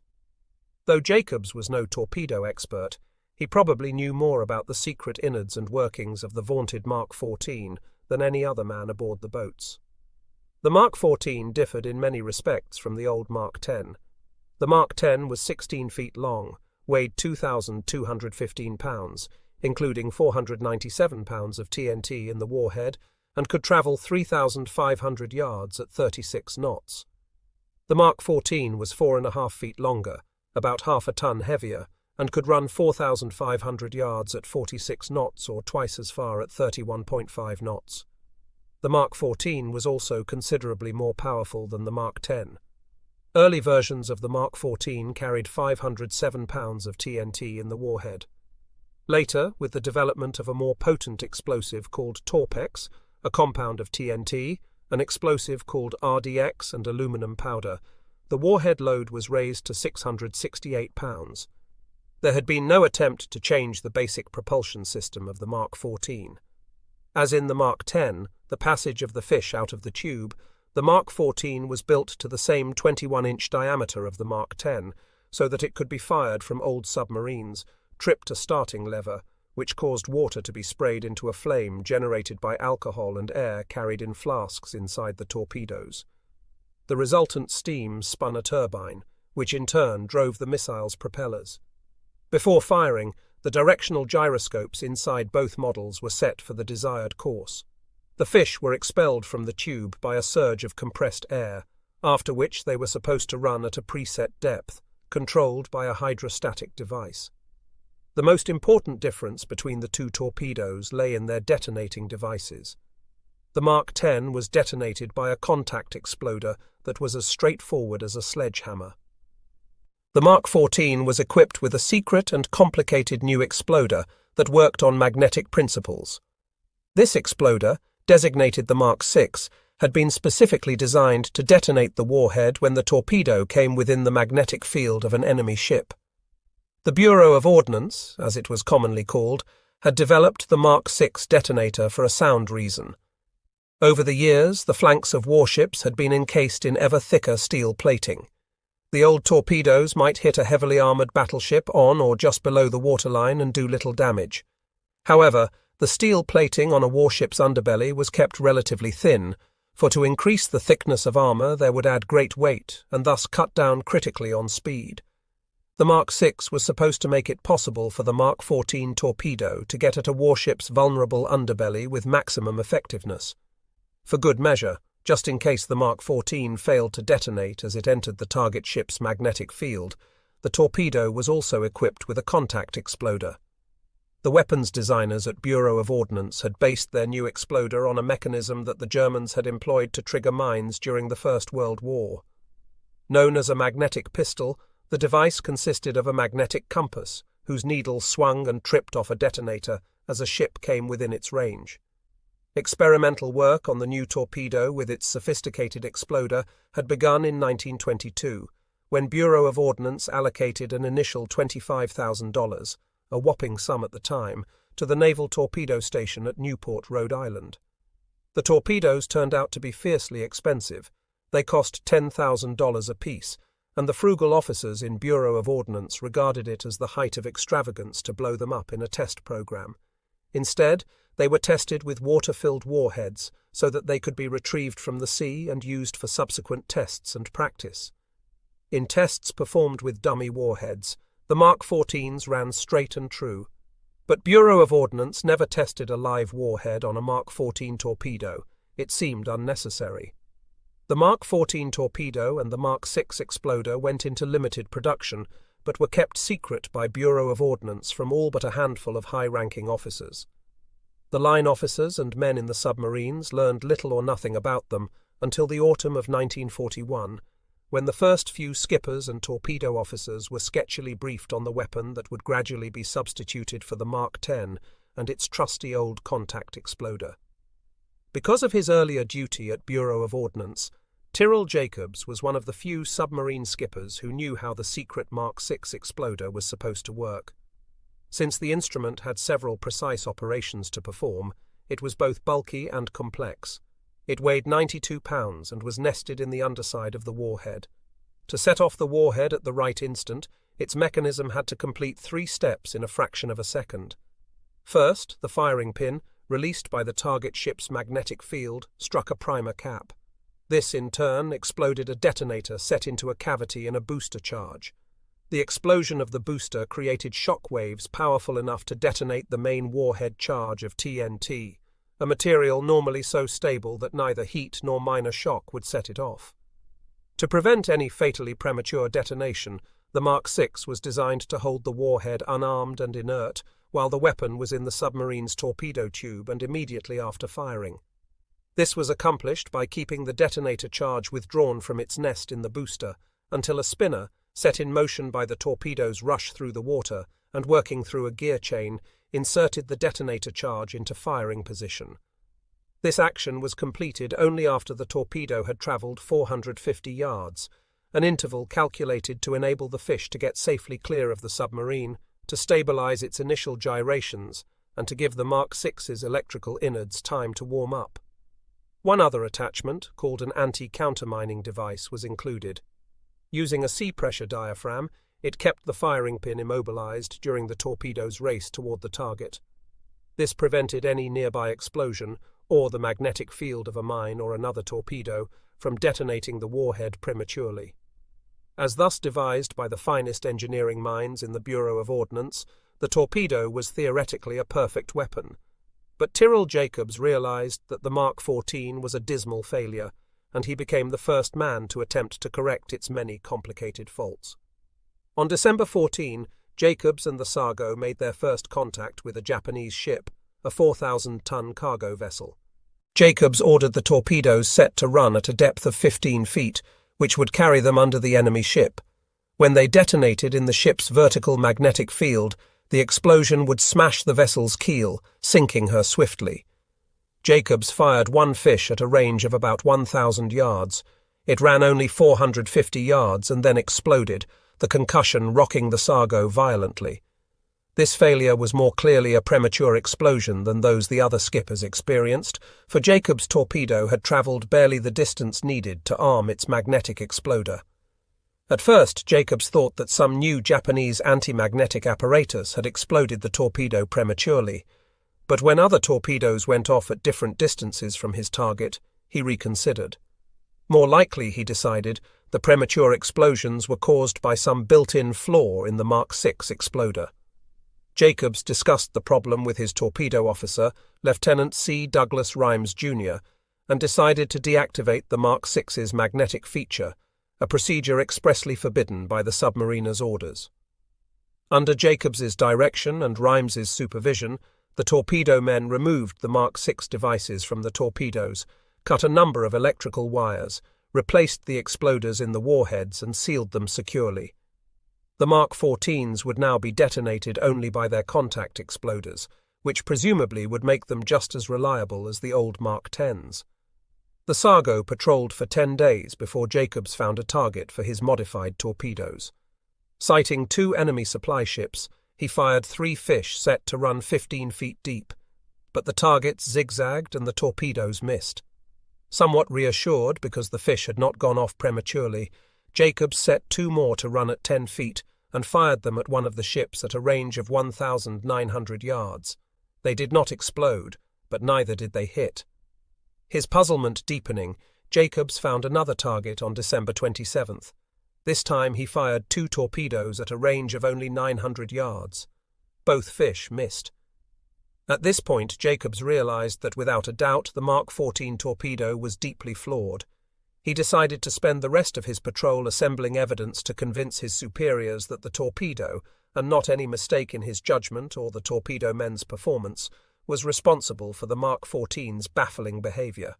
Though Jacobs was no torpedo expert, he probably knew more about the secret innards and workings of the vaunted Mark 14 than any other man aboard the boats. The Mark 14 differed in many respects from the old Mark 10. The Mark 10 was 16 feet long, weighed 2,215 pounds, including 497 pounds of TNT in the warhead, and could travel 3,500 yards at 36 knots. The Mark 14 was 4.5 feet longer, about half a ton heavier, and could run 4,500 yards at 46 knots or twice as far at 31.5 knots. The Mark 14 was also considerably more powerful than the Mark 10. Early versions of the Mark 14 carried 507 pounds of TNT in the warhead. Later, with the development of a more potent explosive called Torpex, a compound of TNT, an explosive called RDX and aluminum powder, the warhead load was raised to 668 pounds. There had been no attempt to change the basic propulsion system of the Mark 14. As in the Mark 10, the passage of the fish out of the tube, the Mark 14 was built to the same 21-inch diameter of the Mark 10, so that it could be fired from old submarines, tripped a starting lever, which caused water to be sprayed into a flame generated by alcohol and air carried in flasks inside the torpedoes. The resultant steam spun a turbine, which in turn drove the missile's propellers. Before firing, the directional gyroscopes inside both models were set for the desired course. The fish were expelled from the tube by a surge of compressed air, after which they were supposed to run at a preset depth, controlled by a hydrostatic device. The most important difference between the two torpedoes lay in their detonating devices. The Mark 10 was detonated by a contact exploder that was as straightforward as a sledgehammer. The Mark 14 was equipped with a secret and complicated new exploder that worked on magnetic principles. This exploder, designated the Mark 6, had been specifically designed to detonate the warhead when the torpedo came within the magnetic field of an enemy ship. The Bureau of Ordnance, as it was commonly called, had developed the Mark 6 detonator for a sound reason. Over the years, the flanks of warships had been encased in ever thicker steel plating. The old torpedoes might hit a heavily armoured battleship on or just below the waterline and do little damage. However, the steel plating on a warship's underbelly was kept relatively thin, for to increase the thickness of armour there would add great weight and thus cut down critically on speed. The Mark 6 was supposed to make it possible for the Mark 14 torpedo to get at a warship's vulnerable underbelly with maximum effectiveness. For good measure, just in case the Mark 14 failed to detonate as it entered the target ship's magnetic field, the torpedo was also equipped with a contact exploder. The weapons designers at Bureau of Ordnance had based their new exploder on a mechanism that the Germans had employed to trigger mines during the First World War. Known as a magnetic pistol, the device consisted of a magnetic compass, whose needle swung and tripped off a detonator as a ship came within its range. Experimental work on the new torpedo with its sophisticated exploder had begun in 1922, when Bureau of Ordnance allocated an initial $25,000, a whopping sum at the time, to the Naval Torpedo Station at Newport, Rhode Island. The torpedoes turned out to be fiercely expensive. They cost $10,000 apiece, and the frugal officers in Bureau of Ordnance regarded it as the height of extravagance to blow them up in a test program. Instead, they were tested with water-filled warheads so that they could be retrieved from the sea and used for subsequent tests and practice. In tests performed with dummy warheads, the Mark 14s ran straight and true. But Bureau of Ordnance never tested a live warhead on a Mark 14 torpedo. It seemed unnecessary. The Mark 14 torpedo and the Mark 6 exploder went into limited production, but were kept secret by Bureau of Ordnance from all but a handful of high-ranking officers. The line officers and men in the submarines learned little or nothing about them until the autumn of 1941, when the first few skippers and torpedo officers were sketchily briefed on the weapon that would gradually be substituted for the Mark 10 and its trusty old contact exploder. Because of his earlier duty at Bureau of Ordnance, Tyrrell Jacobs was one of the few submarine skippers who knew how the secret Mark 6 exploder was supposed to work. Since the instrument had several precise operations to perform, it was both bulky and complex. It weighed 92 pounds and was nested in the underside of the warhead. To set off the warhead at the right instant, its mechanism had to complete 3 steps in a fraction of a second. First, the firing pin, released by the target ship's magnetic field, struck a primer cap. This, in turn, exploded a detonator set into a cavity in a booster charge. The explosion of the booster created shock waves powerful enough to detonate the main warhead charge of TNT, a material normally so stable that neither heat nor minor shock would set it off. To prevent any fatally premature detonation, the Mark 6 was designed to hold the warhead unarmed and inert while the weapon was in the submarine's torpedo tube and immediately after firing. This was accomplished by keeping the detonator charge withdrawn from its nest in the booster until a spinner, set in motion by the torpedo's rush through the water and working through a gear chain, inserted the detonator charge into firing position. This action was completed only after the torpedo had travelled 450 yards, an interval calculated to enable the fish to get safely clear of the submarine, to stabilise its initial gyrations, and to give the Mark 6's electrical innards time to warm up. One other attachment, called an anti-countermining device, was included. Using a sea-pressure diaphragm, it kept the firing pin immobilised during the torpedo's race toward the target. This prevented any nearby explosion, or the magnetic field of a mine or another torpedo, from detonating the warhead prematurely. As thus devised by the finest engineering minds in the Bureau of Ordnance, the torpedo was theoretically a perfect weapon. But Tyrrell Jacobs realized that the Mark 14 was a dismal failure, and he became the first man to attempt to correct its many complicated faults. On December 14, Jacobs and the Sargo made their first contact with a Japanese ship, a 4,000-ton cargo vessel. Jacobs ordered the torpedoes set to run at a depth of 15 feet, which would carry them under the enemy ship. When they detonated in the ship's vertical magnetic field, the explosion would smash the vessel's keel, sinking her swiftly. Jacobs fired one fish at a range of about 1,000 yards. It ran only 450 yards and then exploded, the concussion rocking the Sargo violently. This failure was more clearly a premature explosion than those the other skippers experienced, for Jacobs' torpedo had travelled barely the distance needed to arm its magnetic exploder. At first, Jacobs thought that some new Japanese anti-magnetic apparatus had exploded the torpedo prematurely, but when other torpedoes went off at different distances from his target, he reconsidered. More likely, he decided, the premature explosions were caused by some built-in flaw in the Mark 6 exploder. Jacobs discussed the problem with his torpedo officer, Lieutenant C. Douglas Rhymes, Jr., and decided to deactivate the Mark 6's magnetic feature, a procedure expressly forbidden by the submariner's orders. Under Jacobs's direction and Rhymes's supervision, the torpedo men removed the Mark 6 devices from the torpedoes, cut a number of electrical wires, replaced the exploders in the warheads and sealed them securely. The Mark 14s would now be detonated only by their contact exploders, which presumably would make them just as reliable as the old Mark 10s. The Sargo patrolled for 10 days before Jacobs found a target for his modified torpedoes. Sighting 2 enemy supply ships, he fired 3 fish set to run 15 feet deep, but the targets zigzagged and the torpedoes missed. Somewhat reassured because the fish had not gone off prematurely, Jacobs set 2 more to run at 10 feet and fired them at one of the ships at a range of 1,900 yards. They did not explode, but neither did they hit. His puzzlement deepening, Jacobs found another target on December 27th. This time he fired 2 torpedoes at a range of only 900 yards. Both fish missed. At this point, Jacobs realized that without a doubt the Mark 14 torpedo was deeply flawed. He decided to spend the rest of his patrol assembling evidence to convince his superiors that the torpedo, and not any mistake in his judgment or the torpedo men's performance, was responsible for the Mark 14's baffling behavior.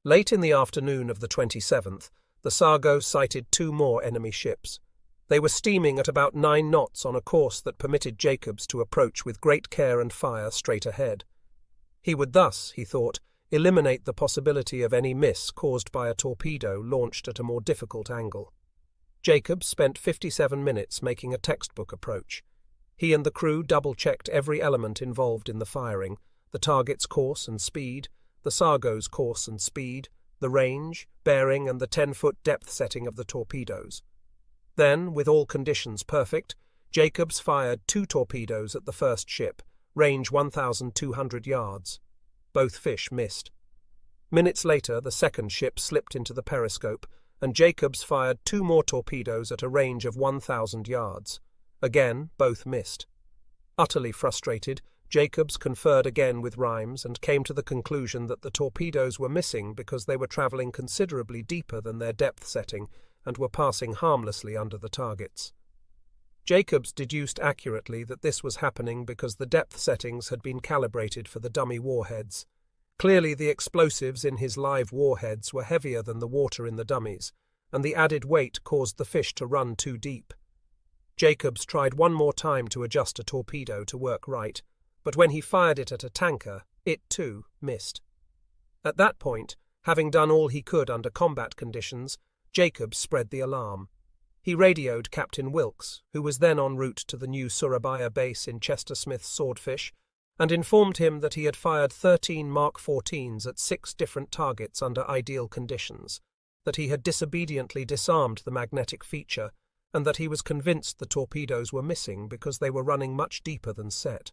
Late in the afternoon of the 27th, the Sargo sighted two more enemy ships. They were steaming at about 9 knots on a course that permitted Jacobs to approach with great care and fire straight ahead. He would thus, he thought, eliminate the possibility of any miss caused by a torpedo launched at a more difficult angle. Jacobs spent 57 minutes making a textbook approach. He and the crew double-checked every element involved in the firing, the target's course and speed, the Sargo's course and speed, the range, bearing and the 10-foot depth setting of the torpedoes. Then, with all conditions perfect, Jacobs fired 2 torpedoes at the first ship, range 1,200 yards. Both fish missed. Minutes later, the second ship slipped into the periscope, and Jacobs fired 2 more torpedoes at a range of 1,000 yards. Again, both missed. Utterly frustrated, Jacobs conferred again with Rhymes and came to the conclusion that the torpedoes were missing because they were travelling considerably deeper than their depth setting and were passing harmlessly under the targets. Jacobs deduced accurately that this was happening because the depth settings had been calibrated for the dummy warheads. Clearly the explosives in his live warheads were heavier than the water in the dummies, and the added weight caused the fish to run too deep. Jacobs tried one more time to adjust a torpedo to work right, but when he fired it at a tanker, it too missed. At that point, having done all he could under combat conditions, Jacobs spread the alarm. He radioed Captain Wilkes, who was then en route to the new Surabaya base in Chester Smith's Swordfish, and informed him that he had fired 13 Mark 14s at 6 different targets under ideal conditions, that he had disobediently disarmed the magnetic feature, and that he was convinced the torpedoes were missing because they were running much deeper than set.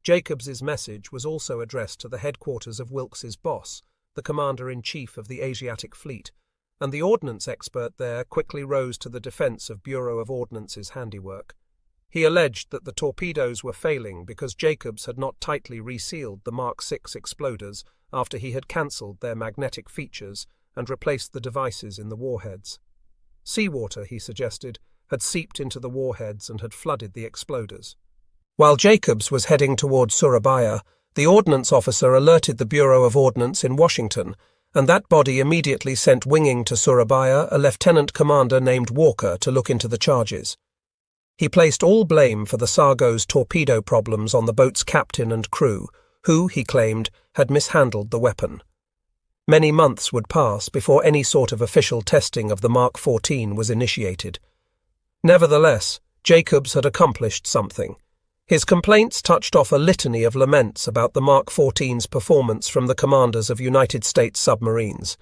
Jacobs's message was also addressed to the headquarters of Wilkes's boss, the commander-in-chief of the Asiatic Fleet, and the ordnance expert there quickly rose to the defence of Bureau of Ordnance's handiwork. He alleged that the torpedoes were failing because Jacobs had not tightly resealed the Mark 6 exploders after he had cancelled their magnetic features and replaced the devices in the warheads. Seawater, he suggested, had seeped into the warheads and had flooded the exploders. While Jacobs was heading toward Surabaya, the ordnance officer alerted the Bureau of Ordnance in Washington, and that body immediately sent winging to Surabaya a lieutenant commander named Walker to look into the charges. He placed all blame for the Sargo's torpedo problems on the boat's captain and crew, who, he claimed, had mishandled the weapon. Many months would pass before any sort of official testing of the Mark 14 was initiated. Nevertheless, Jacobs had accomplished something. His complaints touched off a litany of laments about the Mark 14's performance from the commanders of United States submarines.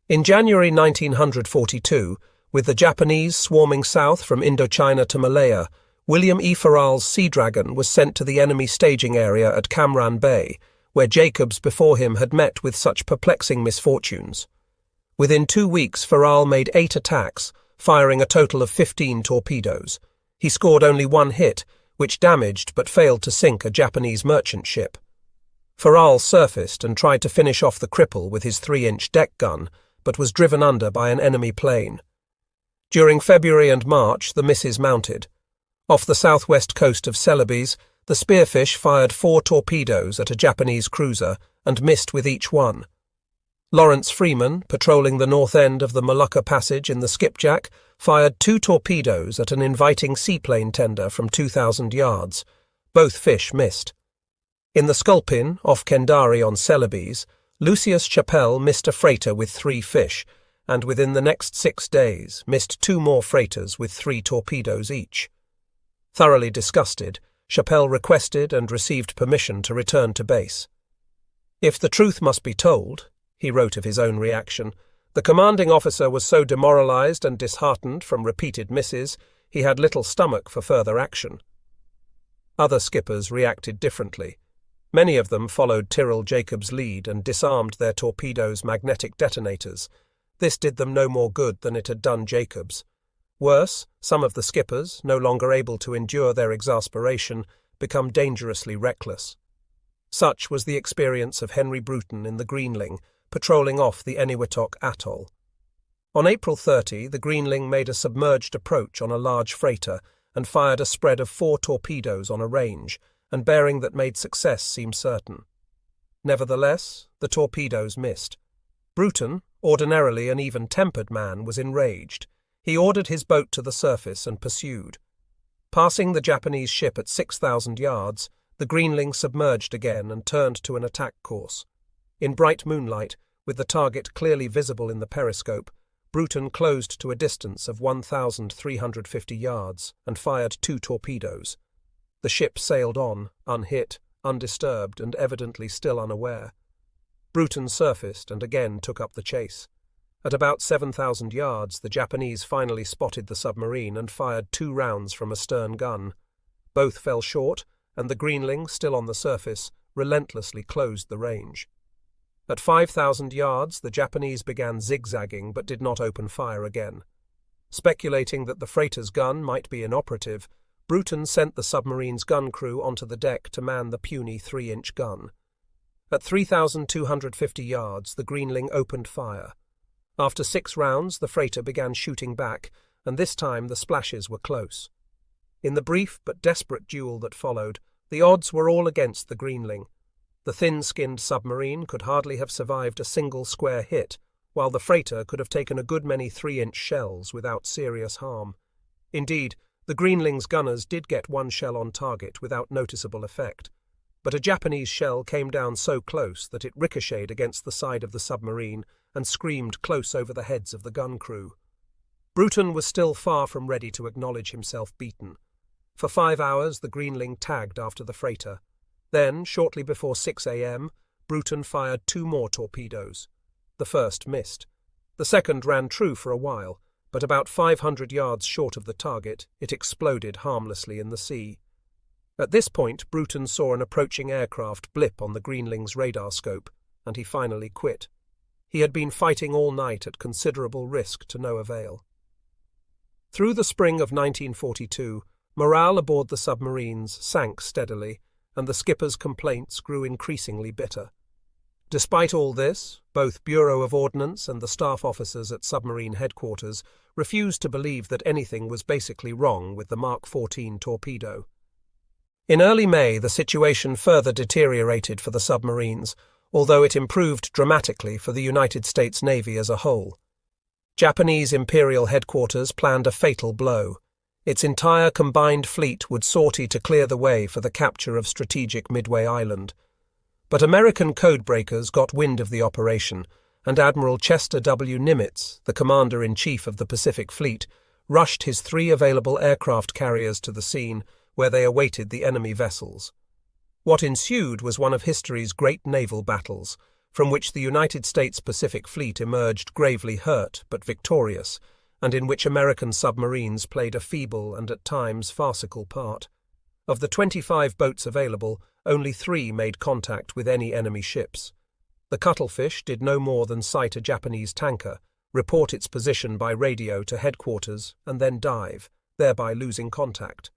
In January 1942, with the Japanese swarming south from Indochina to Malaya, William E. Ferral's Sea Dragon was sent to the enemy staging area at Camran Bay, where Jacobs before him had met with such perplexing misfortunes. Within 2 weeks, Ferral made 8 attacks, firing a total of 15 torpedoes. He scored only 1 hit, which damaged but failed to sink a Japanese merchant ship. Ferral surfaced and tried to finish off the cripple with his 3-inch deck gun, but was driven under by an enemy plane. During February and March, the misses mounted. Off the southwest coast of Celebes, the Spearfish fired 4 torpedoes at a Japanese cruiser and missed with each one. Lawrence Freeman, patrolling the north end of the Molucca Passage in the Skipjack, fired 2 torpedoes at an inviting seaplane tender from 2,000 yards. Both fish missed. In the Sculpin, off Kendari on Celebes, Lucius Chappell missed a freighter with 3 fish, and within the next 6 days missed 2 more freighters with 3 torpedoes each. Thoroughly disgusted, Chappell requested and received permission to return to base. "If the truth must be told," he wrote of his own reaction, "the commanding officer was so demoralized and disheartened from repeated misses, he had little stomach for further action." Other skippers reacted differently. Many of them followed Tyrrell Jacobs' lead and disarmed their torpedoes' magnetic detonators. This did them no more good than it had done Jacobs. Worse, some of the skippers, no longer able to endure their exasperation, become dangerously reckless. Such was the experience of Henry Bruton in the Greenling, patrolling off the Eniwetok atoll. On April 30, the Greenling made a submerged approach on a large freighter and fired a spread of 4 torpedoes on a range, and bearing that made success seem certain. Nevertheless, the torpedoes missed. Bruton, ordinarily an even-tempered man, was enraged. He ordered his boat to the surface and pursued. Passing the Japanese ship at 6,000 yards, the Greenling submerged again and turned to an attack course. In bright moonlight, with the target clearly visible in the periscope, Bruton closed to a distance of 1,350 yards and fired 2 torpedoes. The ship sailed on, unhit, undisturbed, and evidently still unaware. Bruton surfaced and again took up the chase. At about 7,000 yards, the Japanese finally spotted the submarine and fired 2 rounds from a stern gun. Both fell short, and the Greenling, still on the surface, relentlessly closed the range. At 5,000 yards, the Japanese began zigzagging but did not open fire again. Speculating that the freighter's gun might be inoperative, Bruton sent the submarine's gun crew onto the deck to man the puny 3-inch gun. At 3,250 yards, the Greenling opened fire. After 6 rounds, the freighter began shooting back, and this time the splashes were close. In the brief but desperate duel that followed, the odds were all against the Greenling. The thin-skinned submarine could hardly have survived a single square hit, while the freighter could have taken a good many 3-inch shells without serious harm. Indeed, the Greenling's gunners did get 1 shell on target without noticeable effect, but a Japanese shell came down so close that it ricocheted against the side of the submarine and screamed close over the heads of the gun crew. Bruton was still far from ready to acknowledge himself beaten. For 5 hours the Greenling tagged after the freighter. Then, shortly before 6 a.m., Bruton fired 2 more torpedoes. The first missed. The second ran true for a while, but about 500 yards short of the target, it exploded harmlessly in the sea. At this point, Bruton saw an approaching aircraft blip on the Greenling's radar scope, and he finally quit. He had been fighting all night at considerable risk to no avail. Through the spring of 1942, morale aboard the submarines sank steadily, and the skipper's complaints grew increasingly bitter. Despite all this, both Bureau of Ordnance and the staff officers at submarine headquarters refused to believe that anything was basically wrong with the Mark 14 torpedo. In early May, the situation further deteriorated for the submarines, although it improved dramatically for the United States Navy as a whole. Japanese Imperial Headquarters planned a fatal blow. Its entire combined fleet would sortie to clear the way for the capture of strategic Midway Island. But American codebreakers got wind of the operation, and Admiral Chester W. Nimitz, the commander-in-chief of the Pacific Fleet, rushed his 3 available aircraft carriers to the scene, where they awaited the enemy vessels. What ensued was one of history's great naval battles, from which the United States Pacific Fleet emerged gravely hurt but victorious, and in which American submarines played a feeble and at times farcical part. Of the 25 boats available, only 3 made contact with any enemy ships. The Cuttlefish did no more than sight a Japanese tanker, report its position by radio to headquarters, and then dive, thereby losing contact.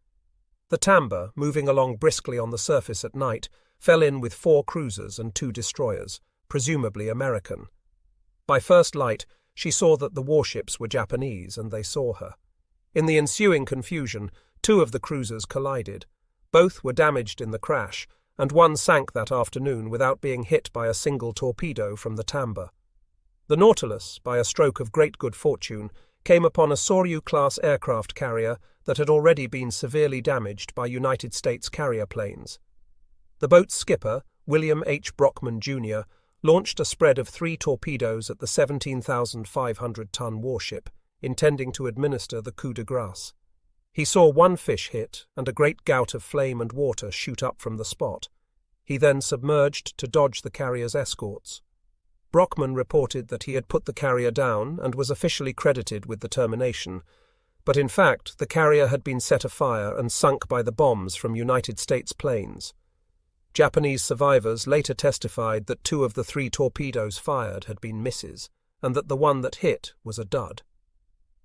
The Tamber, moving along briskly on the surface at night, fell in with 4 cruisers and 2 destroyers, presumably American. By first light, she saw that the warships were Japanese, and they saw her. In the ensuing confusion, 2 of the cruisers collided. Both were damaged in the crash, and one sank that afternoon without being hit by a single torpedo from the Tamber. The Nautilus, by a stroke of great good fortune, came upon a Soryu-class aircraft carrier that had already been severely damaged by United States carrier planes. The boat's skipper, William H. Brockman, Jr., launched a spread of 3 torpedoes at the 17,500-ton warship, intending to administer the coup de grace. He saw 1 fish hit and a great gout of flame and water shoot up from the spot. He then submerged to dodge the carrier's escorts. Brockman reported that he had put the carrier down and was officially credited with the termination, but in fact the carrier had been set afire and sunk by the bombs from United States planes. Japanese survivors later testified that 2 of the 3 torpedoes fired had been misses, and that the one that hit was a dud.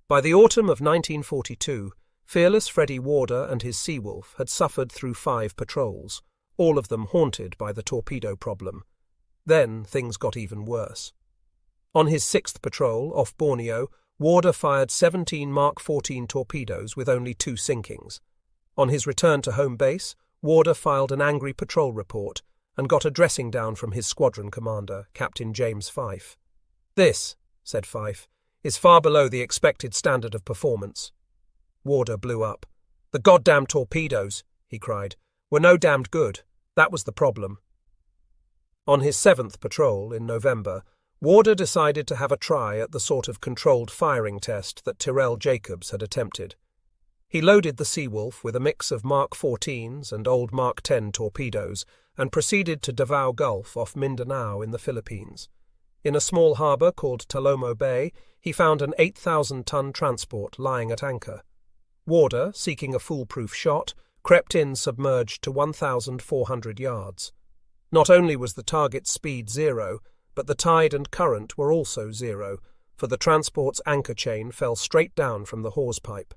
By the autumn of 1942, fearless Freddie Warder and his Seawolf had suffered through 5 patrols, all of them haunted by the torpedo problem. Then things got even worse. On his 6th patrol, off Borneo, Warder fired 17 Mark 14 torpedoes with only 2 sinkings. On his return to home base, Warder filed an angry patrol report and got a dressing down from his squadron commander, Captain James Fife. "This," said Fife, "is far below the expected standard of performance." Warder blew up. "The goddamn torpedoes," he cried, "were no damned good. That was the problem." On his 7th patrol, in November, Warder decided to have a try at the sort of controlled firing test that Tyrrell Jacobs had attempted. He loaded the Seawolf with a mix of Mark 14s and old Mark 10 torpedoes and proceeded to Davao Gulf off Mindanao in the Philippines. In a small harbour called Talomo Bay, he found an 8,000-ton transport lying at anchor. Warder, seeking a foolproof shot, crept in submerged to 1,400 yards. Not only was the target's speed 0, but the tide and current were also 0, for the transport's anchor chain fell straight down from the hawse-pipe.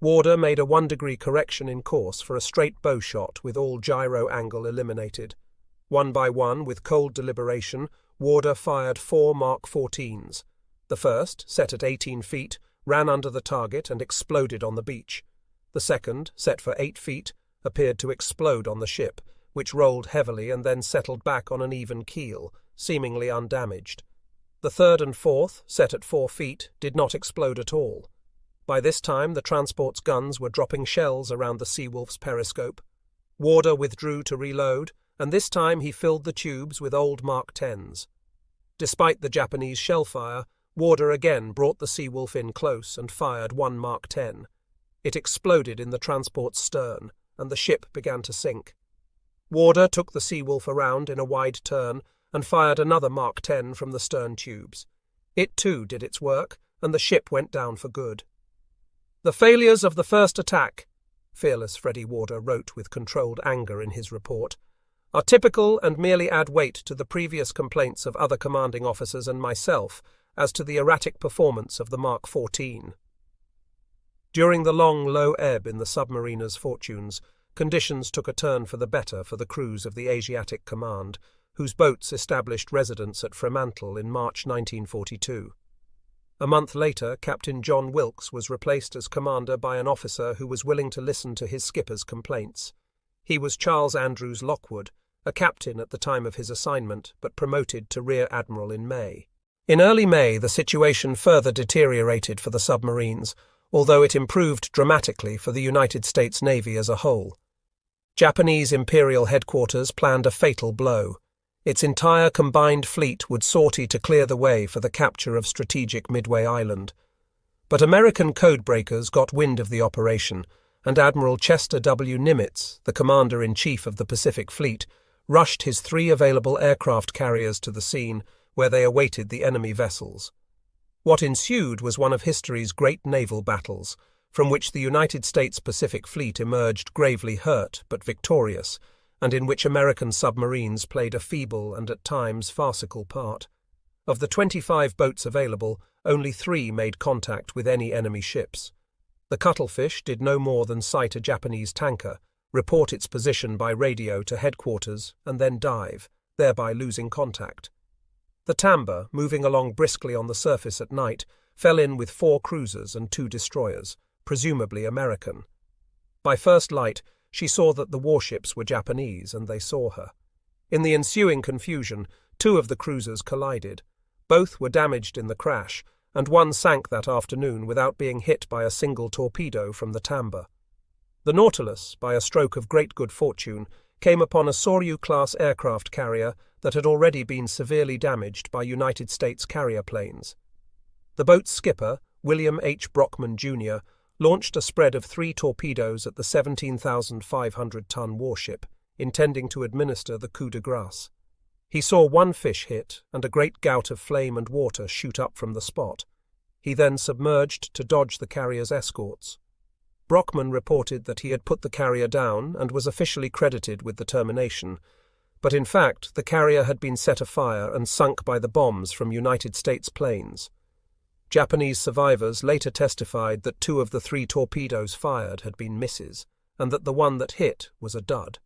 Warder made a 1-degree correction in course for a straight bow shot with all gyro angle eliminated. One by one, with cold deliberation, Warder fired 4 Mark 14s. The first, set at 18 feet, ran under the target and exploded on the beach. The second, set for 8 feet, appeared to explode on the ship, which rolled heavily and then settled back on an even keel, seemingly undamaged. The third and fourth, set at 4 feet, did not explode at all. By this time the transport's guns were dropping shells around the Seawolf's periscope. Warder withdrew to reload, and this time he filled the tubes with old Mark 10s. Despite the Japanese shellfire, Warder again brought the Seawolf in close and fired 1 Mark 10. It exploded in the transport's stern, and the ship began to sink. Warder took the Seawolf around in a wide turn and fired another Mark 10 from the stern tubes. It too did its work, and the ship went down for good. "The failures of the first attack," fearless Freddie Warder wrote with controlled anger in his report, "are typical and merely add weight to the previous complaints of other commanding officers and myself as to the erratic performance of the Mark 14. During the long, low ebb in the submariner's fortunes, conditions took a turn for the better for the crews of the Asiatic Command, whose boats established residence at Fremantle in March 1942. A month later, Captain John Wilkes was replaced as commander by an officer who was willing to listen to his skipper's complaints. He was Charles Andrews Lockwood, a captain at the time of his assignment, but promoted to rear admiral in May. In early May, the situation further deteriorated for the submarines, although it improved dramatically for the United States Navy as a whole. Japanese Imperial Headquarters planned a fatal blow. Its entire combined fleet would sortie to clear the way for the capture of strategic Midway Island. But American codebreakers got wind of the operation, and Admiral Chester W. Nimitz, the commander-in-chief of the Pacific Fleet, rushed his 3 available aircraft carriers to the scene, where they awaited the enemy vessels. What ensued was one of history's great naval battles, from which the United States Pacific Fleet emerged gravely hurt but victorious, and in which American submarines played a feeble and at times farcical part. Of the 25 boats available, only 3 made contact with any enemy ships. The Cuttlefish did no more than sight a Japanese tanker, report its position by radio to headquarters, and then dive, thereby losing contact. The Tamber, moving along briskly on the surface at night, fell in with 4 cruisers and 2 destroyers, presumably American. By first light, she saw that the warships were Japanese, and they saw her. In the ensuing confusion, 2 of the cruisers collided. Both were damaged in the crash, and one sank that afternoon without being hit by a single torpedo from the Tamber. The Nautilus, by a stroke of great good fortune, came upon a Soryu-class aircraft carrier that had already been severely damaged by United States carrier planes. The boat's skipper, William H. Brockman, Jr., launched a spread of 3 torpedoes at the 17,500-ton warship, intending to administer the coup de grace. He saw 1 fish hit and a great gout of flame and water shoot up from the spot. He then submerged to dodge the carrier's escorts. Brockman reported that he had put the carrier down and was officially credited with the termination, but in fact the carrier had been set afire and sunk by the bombs from United States planes. Japanese survivors later testified that 2 of the 3 torpedoes fired had been misses, and that the one that hit was a dud.